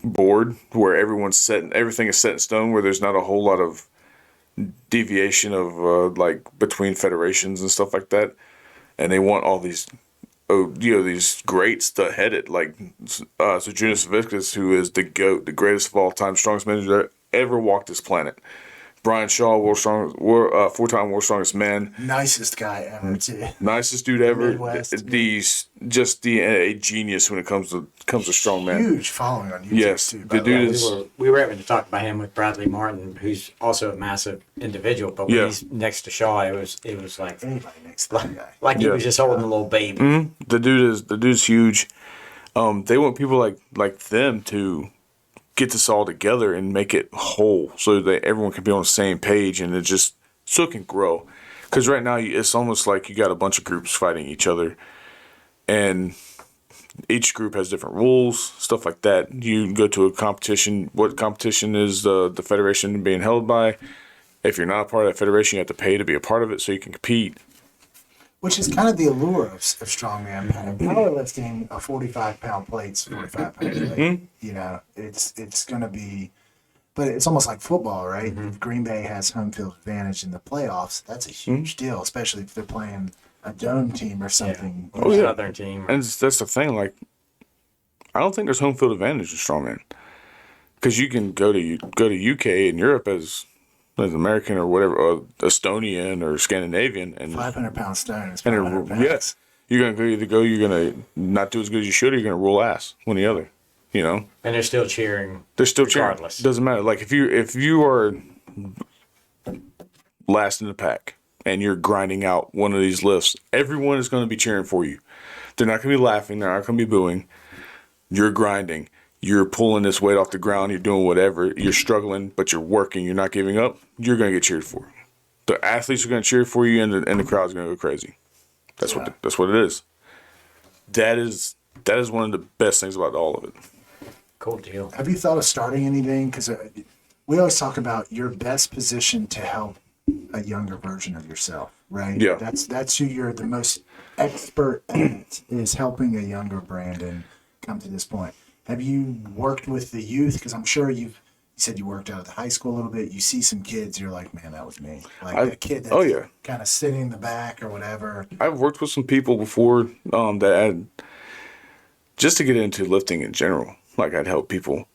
board where everything is set in stone, where there's not a whole lot of deviation of like between federations and stuff like that, and they want all these these greats to head it, like Sergius Viscus, who is the GOAT, the greatest of all time, strongest man that ever walked this planet. Brian Shaw, four-time world strongest man, Nicest guy ever, too. nicest dude ever. Midwest. A genius when it comes to strongman. Huge following on YouTube, Yes, too. the dude is. We were having to talk about him with Bradley Martin, who's also a massive individual. But when Yeah. he's next to Shaw, it was like Anybody next to that guy. like he Yeah. was just holding a little baby. The dude's huge. They want people like them to get this all together and make it whole, so that everyone can be on the same page, and so it can grow. Because right now it's almost like you got a bunch of groups fighting each other, and each group has different rules, stuff like that. You go to a competition. What competition is the federation being held by? If you're not a part of that federation, you have to pay to be a part of it so you can compete. Which is kind of the allure of strongman. Man. Powerlifting, a 45-pound plate's 45-pound plate. You know, it's going to be, but it's almost like football, right? If Green Bay has home field advantage in the playoffs, that's a huge deal, especially if they're playing a dome team or something. Or yeah. Southern team. And that's the thing. Like, I don't think there's home field advantage in strongman, because you can go to UK and Europe as American or whatever, or Estonian or Scandinavian, and 500-pound stone is and 500 pounds. yes, you're gonna not do as good as you should, or you're gonna roll ass one or the other. You know, And they're still cheering. they're still cheering. Regardless. Doesn't matter. Like if you are last in the pack and you're grinding out one of these lifts, everyone is going to be cheering for you. They're not going to be laughing. They're not going to be booing. You're grinding. You're pulling this weight off the ground. You're doing whatever. You're struggling, but you're working. You're not giving up. You're going to get cheered for. The athletes are going to cheer for you, and the crowd's going to go crazy. That's what it is. That is one of the best things about all of it. Cool deal. Have you thought of starting anything? Because we always talk about your best position to help a younger version of yourself, right? Yeah. That's who you're the most expert at, is helping a younger Brandon come to this point. Have you worked with the youth? Because I'm sure you said you worked out at the high school a little bit. You see some kids, you're like, man, that was me. Like a kid that's kind of sitting in the back or whatever. I've worked with some people before that just to get into lifting in general. Like I'd help people.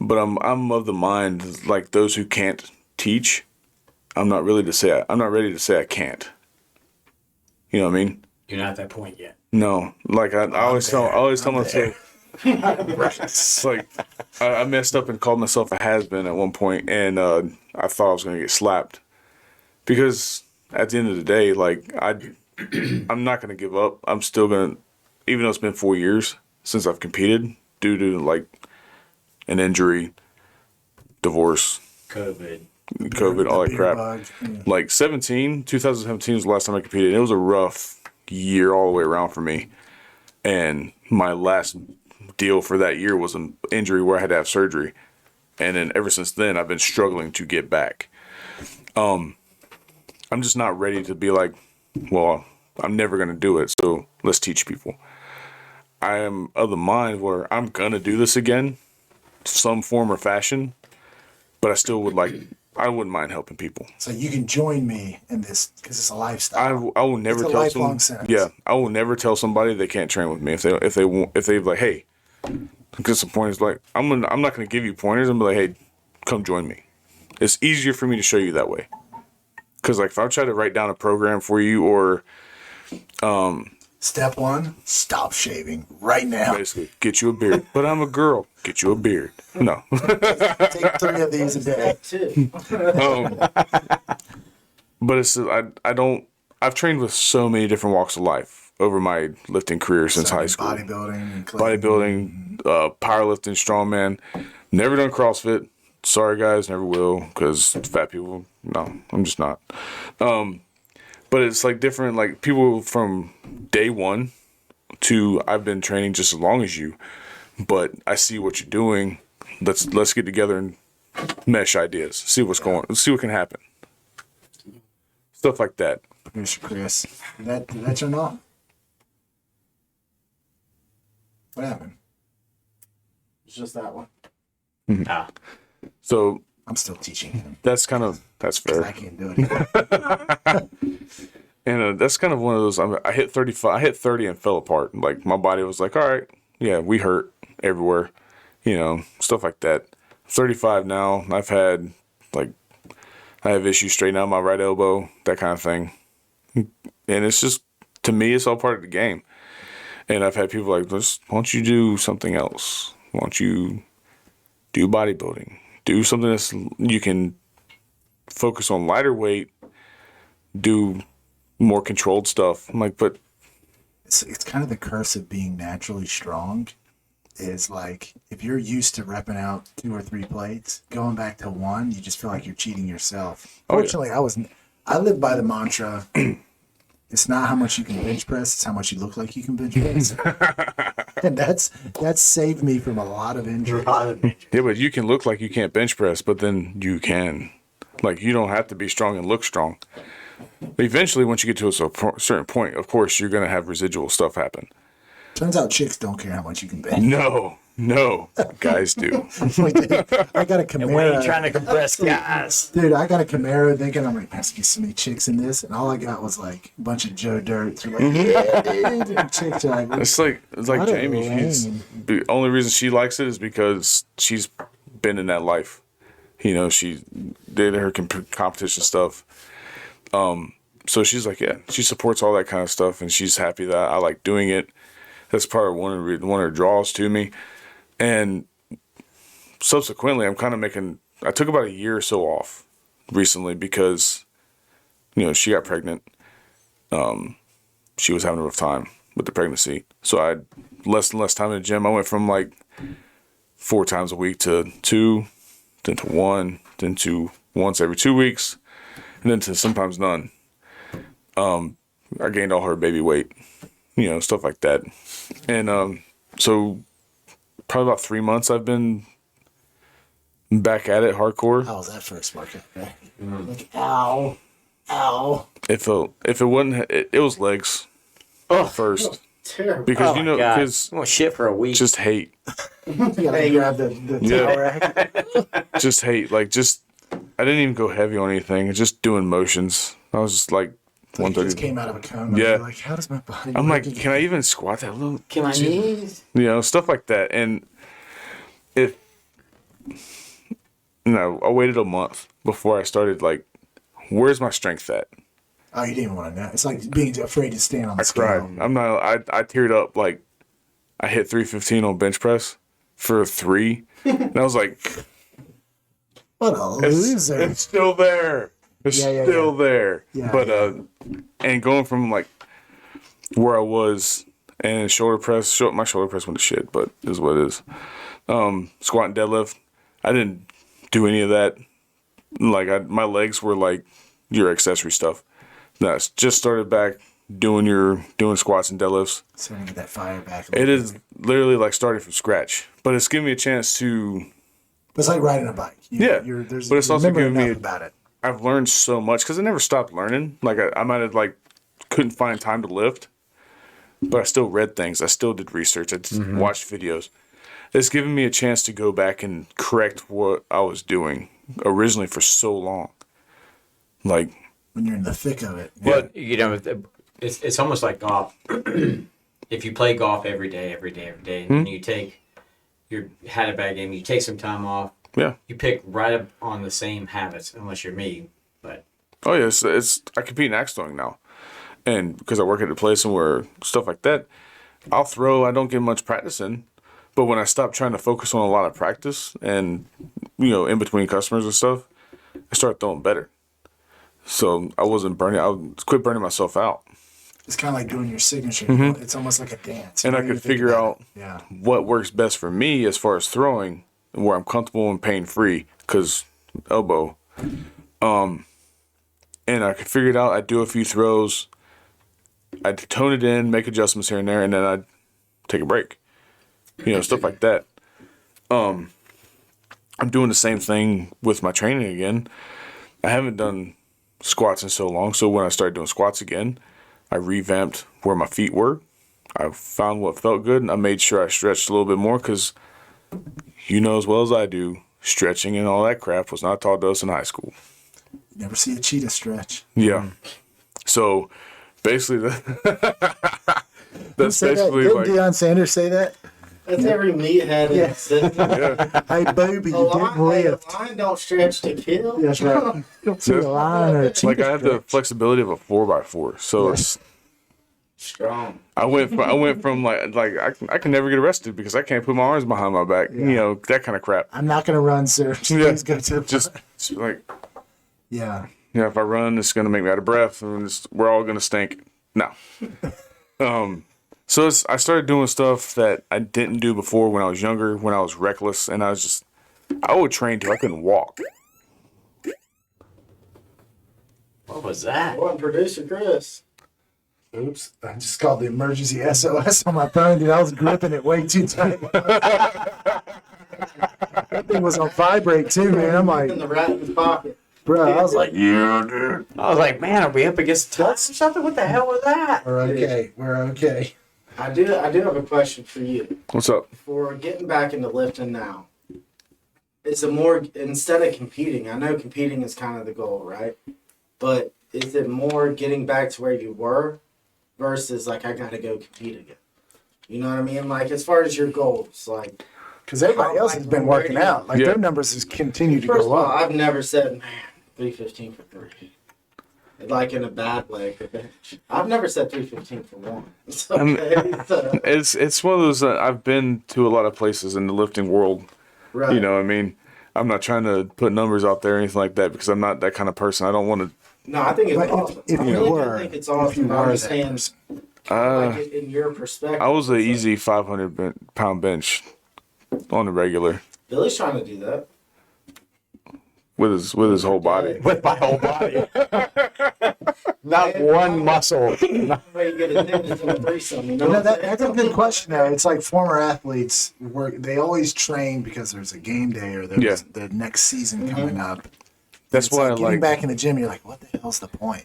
But I'm of the mind, like those who can't teach, I'm not ready to say I can't. You know what I mean? You're not at that point yet. No. Like I always tell myself, it's like I messed up and called myself a has-been at one point, and I thought I was gonna get slapped. Because at the end of the day, like I'm not gonna give up. I'm still gonna, even though it's been 4 years since I've competed due to like an injury, divorce, COVID, all that crap. Bug, yeah. Like 2017 was the last time I competed. And it was a rough year all the way around for me. And my last deal for that year was an injury where I had to have surgery. And then ever since then, I've been struggling to get back. I'm just not ready to be like, well, I'm never going to do it, so let's teach people. I am of the mind where I'm going to do this again, some form or fashion, but I wouldn't mind helping people. So you can join me in this because it's a lifestyle. I will never It's a tell lifelong sentence. Yeah, I will never tell somebody they can't train with me if they like, hey, because some pointers, like I'm not going to give you pointers. I'm like, hey, come join me. It's easier for me to show you that way. Because like if I try to write down a program for you, or Step 1, stop shaving right now. basically get you a beard, but I'm a girl, get you a beard. No. Take 3 of these a day. But it's I've trained with so many different walks of life over my lifting career since high school. Bodybuilding and cleaning. Bodybuilding, powerlifting, strongman. Never done CrossFit. Sorry guys, never will, because fat people, no, I'm just not. But it's like different, like people from day one to I've been training just as long as you, but I see what you're doing, let's get together and mesh ideas, see what's going, see what can happen, stuff like that. Mr. Chris, did that turn off? What happened? It's just that one. Ah, So I'm still teaching him. that's fair. I can't do it. And that's kind of one of those. I hit 35. I hit 30 and fell apart. Like my body was like, all right, yeah, we hurt everywhere, stuff like that. 35 now. I have issues straightening out my right elbow, that kind of thing. And it's just, to me, it's all part of the game. And I've had people like, why don't you do something else? Why don't you do bodybuilding? Do something that's you can focus on lighter weight, do more controlled stuff. I'm like, but It's kind of the curse of being naturally strong. Is like if you're used to repping out 2 or 3 plates, going back to 1, you just feel like you're cheating yourself. Oh, yeah. Fortunately, I live by the mantra. It's not how much you can bench press; it's how much you look like you can bench press. And that's saved me from a lot of injuries. yeah, but you can look like you can't bench press, but then you can. Like you don't have to be strong and look strong. But eventually, once you get to a certain point, of course, you're gonna have residual stuff happen. Turns out chicks don't care how much you can bench. No, guys do. I got a and when are you Camaro. trying to compress guys? Dude, I got a Camaro thinking I'm like, I have to get so many chicks in this, and all I got was like a bunch of Joe Dirts. They're like, yeah, dude. And chicks are like, It's like What a Jamie. lame. The only reason she likes it is because she's been in that life. She did her competition stuff. So she's like, yeah, she supports all that kind of stuff, and she's happy that I like doing it. That's part of one of her draws to me. And subsequently, I'm kind of I took about a year or so off recently because, she got pregnant. She was having a rough time with the pregnancy. So I had less and less time in the gym. I went from like 4 times a week to 2, then to 1, then to once every 2 weeks, and then to sometimes none. I gained all her baby weight, stuff like that. And so probably about 3 months I've been back at it hardcore. how was that first workout? Right? Like, ow. If it wasn't, it was legs first. Terrible. Because, Oh my God. because I'm gonna shit for a week. just hate. You gotta grab the Yeah. towel rack. Just hate. Like, I didn't even go heavy on anything. Just doing motions. I was just like Like you just 130. came out of a coma. Yeah. You're like, how does my body I'm work like, can I even squat that low? Can my knees? Stuff like that. And I waited a month before I started, like, where's my strength at? Oh, you didn't even want to know. It's like being afraid to stand on the I scale. cried. I teared up. Like, I hit 315 on bench press for 3. And I was like, What a loser. it's still there. It's Yeah, still there. Yeah, But, yeah. and going from, like, where I was and shoulder press, my shoulder press went to shit, but it is what it is. Squat and deadlift, I didn't do any of that. Like, my legs were like your accessory stuff. No, it's just started back doing squats and deadlifts. So to get that fire back. It is literally like starting from scratch, but it's giving me a chance to. But it's like riding a bike. Yeah, but it's also giving giving me about it. I've learned so much because I never stopped learning. Like I might have couldn't find time to lift, but I still read things. I still did research. I just watched videos. It's given me a chance to go back and correct what I was doing originally for so long. Like, When you're in the thick of it. But it's almost like golf. If you play golf every day, and you take your had a bad game, you take some time off. yeah. You pick right up on the same habits, unless you're me. But Oh yeah, I compete in axe throwing now, and because I work at a place where stuff like that, I'll throw. I don't get much practice in, but when I stop trying to focus on a lot of practice and in between customers and stuff, I start throwing better. So I wasn't burning. I quit burning myself out, It's kind of like doing your signature. It's almost like a dance. and You I don't even could think figure about out it. Yeah. what works best for me as far as throwing, and where I'm comfortable and pain free. Because elbow, and I could figure it out. I'd do a few throws. I'd tone it in, make adjustments here and there, and then I'd take a break. Stuff like that. I'm doing the same thing with my training again. I haven't done squats in so long, so when I started doing squats again, I revamped where my feet were. I found what felt good, and I made sure I stretched a little bit more because you know as well as I do, stretching and all that crap was not taught to us in high school. You never see a cheetah stretch. Yeah. So basically, that's basically Didn't like, Deion Sanders say that? That's every meathead in existence. yeah, Hey, booby, A you didn't lift. lion don't stretch to kill. That's right. You don't see a lion or a cheetah like I have the stretch. flexibility of a 4x4. So it's, Strong. I went from like I can never get arrested because I can't put my arms behind my back. You know, that kind of crap. I'm not going to run, sir. Please go to the Just like, Yeah. yeah, if I run, it's gonna make me out of breath, and we're all gonna stink. No. So I started doing stuff that I didn't do before when I was younger, when I was reckless, and I would train till I couldn't walk. What was that? One producer Chris. Oops. I just called the emergency SOS on my phone, dude. I was gripping it way too tight. That thing was on vibrate, too, man. I'm In like, the rat in his pocket. bro, I was like, yeah, dude. I was like, man, are we up against Tuts or something? What the hell was that? We're okay. We're okay. I do have a question for you. What's up? For getting back into lifting now, is it more, instead of competing, I know competing is kind of the goal, right? But is it more getting back to where you were versus like, I gotta go compete again? You know what I mean? Like, as far as your goals, like, Because everybody else has been working out. Like, Yeah. their numbers has continued to first of go all, up. I've never said, man, 315 for 3. Like in a bad way. I've never said 315 for 1. It's okay. So, It's one of those. I've been to a lot of places in the lifting world. right. You know, I mean, I'm not trying to put numbers out there or anything like that because I'm not that kind of person. I don't want to. No, I think it's But awesome. if I you really do were, think it's if you awesome. were I'm that just saying, person. like, in your perspective. I was an it's like, easy 500-pound bench on the regular Billy's trying to do that. with his whole body. With my whole body. Not one muscle. Way you get attendance in a threesome. You know You know, what I'm that's a saying? good question, though. It's like former athletes they always train because there's a game day or there's Yeah. the next season coming up. That's It's why like I getting like. back in the gym. You're like, what the hell's the point?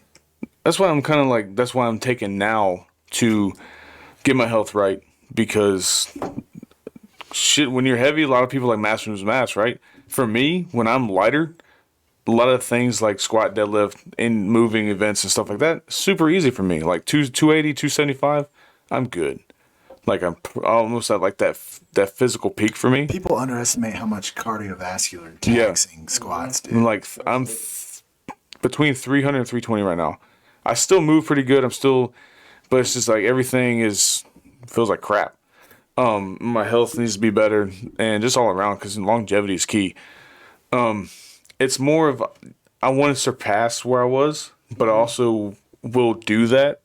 That's why I'm kind of like. That's why I'm taking now to get my health right because shit. When you're heavy, a lot of people like mass moves mass, right? For me, when I'm lighter, a lot of things like squat, deadlift, and moving events and stuff like that, super easy for me. Like 280, 275, I'm good. Like I'm almost at like that physical peak for me. People underestimate how much cardiovascular Yeah. taxing squats do. I'm like between 300 and 320 right now. I still move pretty good. But it's just like everything feels like crap. My health needs to be better and just all around because longevity is key. It's more of I want to surpass where I was, but I also will do that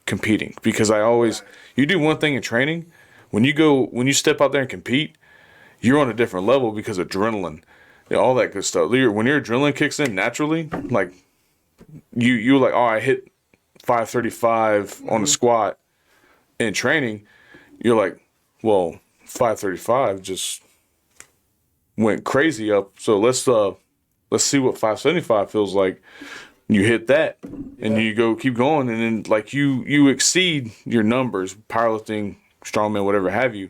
competing because you do one thing in training. When you step out there and compete, you're on a different level because adrenaline, all that good stuff. When your adrenaline kicks in naturally, like you're like, oh, I hit 535 on a squat in training. You're like, well, 535 just went crazy up. So let's see what 575 feels like. You hit that, and you keep going, and then like you exceed your numbers, powerlifting, strongman, whatever have you,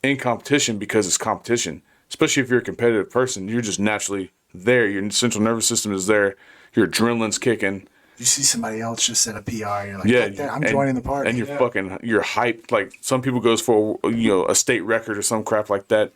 in competition because it's competition. Especially if you're a competitive person, you're just naturally there. Your central nervous system is there. Your adrenaline's kicking. You see somebody else just set a PR, you're like, Yeah, "Fuck that, I'm joining the party." and you're hyped. Like some people goes for a state record or some crap like that.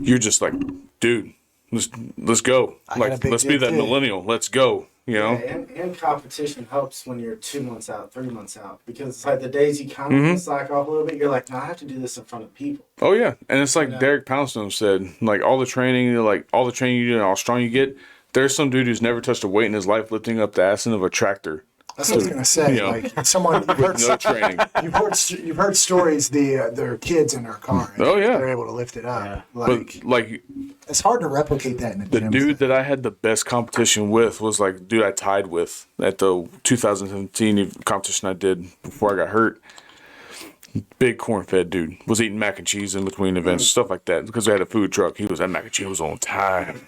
You're just like, dude, let's go. I got a Like big let's be dick that too. millennial. Let's go. You know. Yeah, and competition helps when you're 2 months out, 3 months out. Because it's like the days you kind Mm-hmm. of slack off a little bit, you're like, no, I have to do this in front of people. Oh yeah, and it's like Yeah. Derek Poundstone said, like all the training you do and how strong you get. There's some dude who's never touched a weight in his life lifting up the ass end of a tractor. That's what I was gonna say. You know, like someone you've heard, No training. you've heard stories. Their kids in their car. and Oh, yeah. they're able to lift it up. Yeah. Like But like it's hard to replicate that in the the gym. dude that I had the best competition with was like dude I tied with at the 2017 competition I did before I got hurt. Big corn-fed dude. Was eating mac and cheese in between events, stuff like that. Because we had a food truck. That mac and cheese was on time.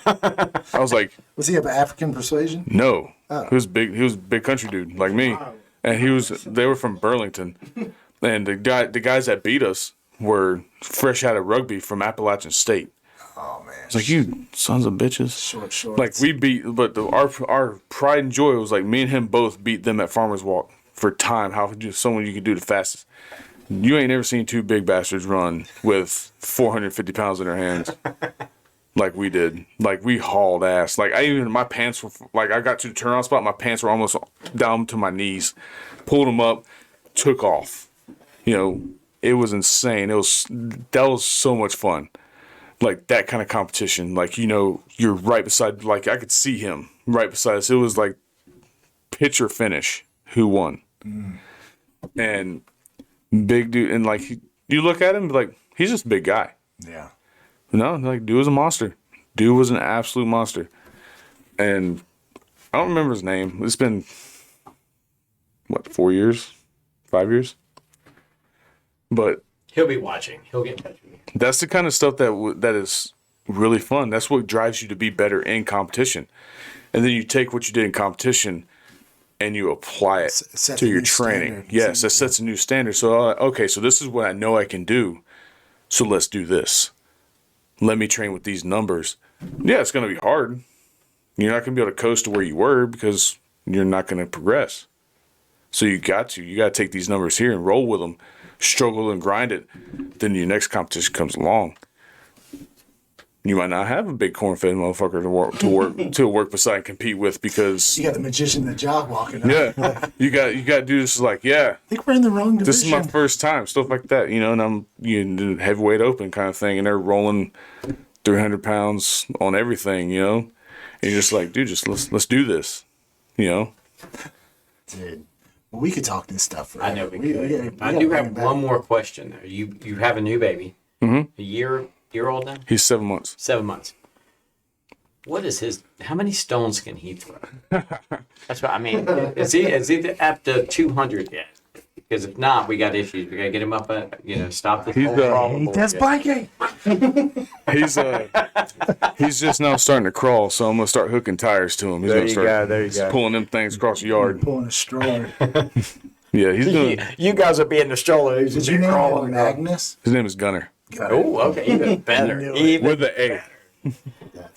I was like, Was he of African persuasion? no. Oh. He was big. He was a big country dude like me, and they were from Burlington, and the guys that beat us were fresh out of rugby from Appalachian State. Oh man. It's like, you sons of bitches. Short. Like, we beat, but our pride and joy was like me and him both beat them at Farmers Walk for time. How someone you could do the fastest. You ain't never seen two big bastards run with 450 pounds in their hands like we did. Like, we hauled ass. Like, my pants were, like, I got to the turnaround spot, my pants were almost down to my knees. Pulled them up, took off. You know, it was insane. That was so much fun. Like, that kind of competition. Like, you know, you're right beside, like, I could see him right beside us. It was like picture finish who won. And big dude, and like, you look at him like, he's just a big guy. Yeah. No, like, dude was a monster. Dude was an absolute monster. And I don't remember his name. It's been, what, 4 years? 5 years? But He'll be watching. He'll get in touch with you. that's the kind of stuff that is really fun. That's what drives you to be better in competition. And then you take what you did in competition and you apply it Sets to a your new training. standard. Yes, that sets a new standard. So, okay, so this is what I know I can do. So let's do this. Let me train with these numbers. Yeah, it's going to be hard. You're not going to be able to coast to where you were because you're not going to progress. So you got to take these numbers here and roll with them, struggle and grind it. Then your next competition comes along. You might not have a big corn-fed motherfucker to work beside and compete with because You got the magician, the jock walking up. yeah, you got dudes like, yeah, I think we're in the wrong division. this is my first time, stuff like that, you know, and I'm do heavyweight open kind of thing, and they're rolling 300 pounds on everything, you know, and you're just like, dude, just let's do this, you know. Dude. Well, we could talk this stuff forever. I know we could. I do gotta have bring it one back. more question. You have a new baby. A year old now? He's 7 months. 7 months. What is his? How many stones can he throw? That's what I mean. Is he up to 200 yet? Because if not, we got issues. We gotta get him up. Stop this. He's, whole crawl Hey, before that's we get- biking. He's just now starting to crawl, so I'm gonna start hooking tires to him. He's gonna start There you go. pulling them things across the yard. Pulling a stroller. Yeah, he's doing. You guys will be in the stroller. He's Did just you name crawling. him Magnus? His name is Gunner Oh, okay, even better. Knew it. Even. with the A.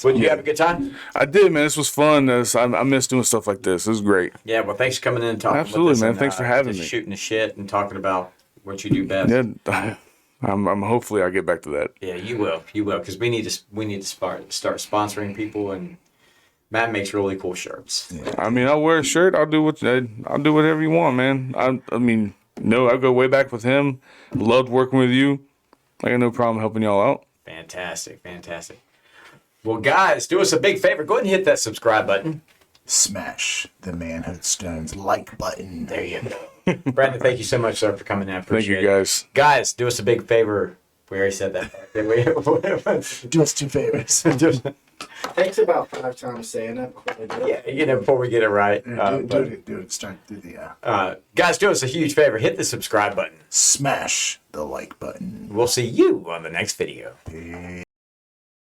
Would you have a good time? I did, man. This was fun. I miss doing stuff like this. This is great. Yeah. Well, thanks for coming in and talking. Absolutely, with us man. and, Thanks for having just me. Shooting the shit and talking about what you do best. Yeah, I'm hopefully I'll get back to that. Yeah, you will, because we need to start sponsoring people, and Matt makes really cool shirts. I mean, I'll wear a shirt. I'll do whatever you want, man. I mean, no, I go way back with him. Loved working with you. I got no problem helping y'all out. Fantastic. Well, guys, do us a big favor. Go ahead and hit that subscribe button. Smash the Manhood Stones like button. There you go. Brandon, thank you so much, sir, for coming in. I Thank appreciate you, it. guys. Guys, do us a big favor. We already said that. Did we? Do us two favors. Takes about 5 times saying it before I do it. Yeah, before we get it right. Do it. Start through the Guys, do us a huge favor. Hit the subscribe button. smash the like button. We'll see you on the next video.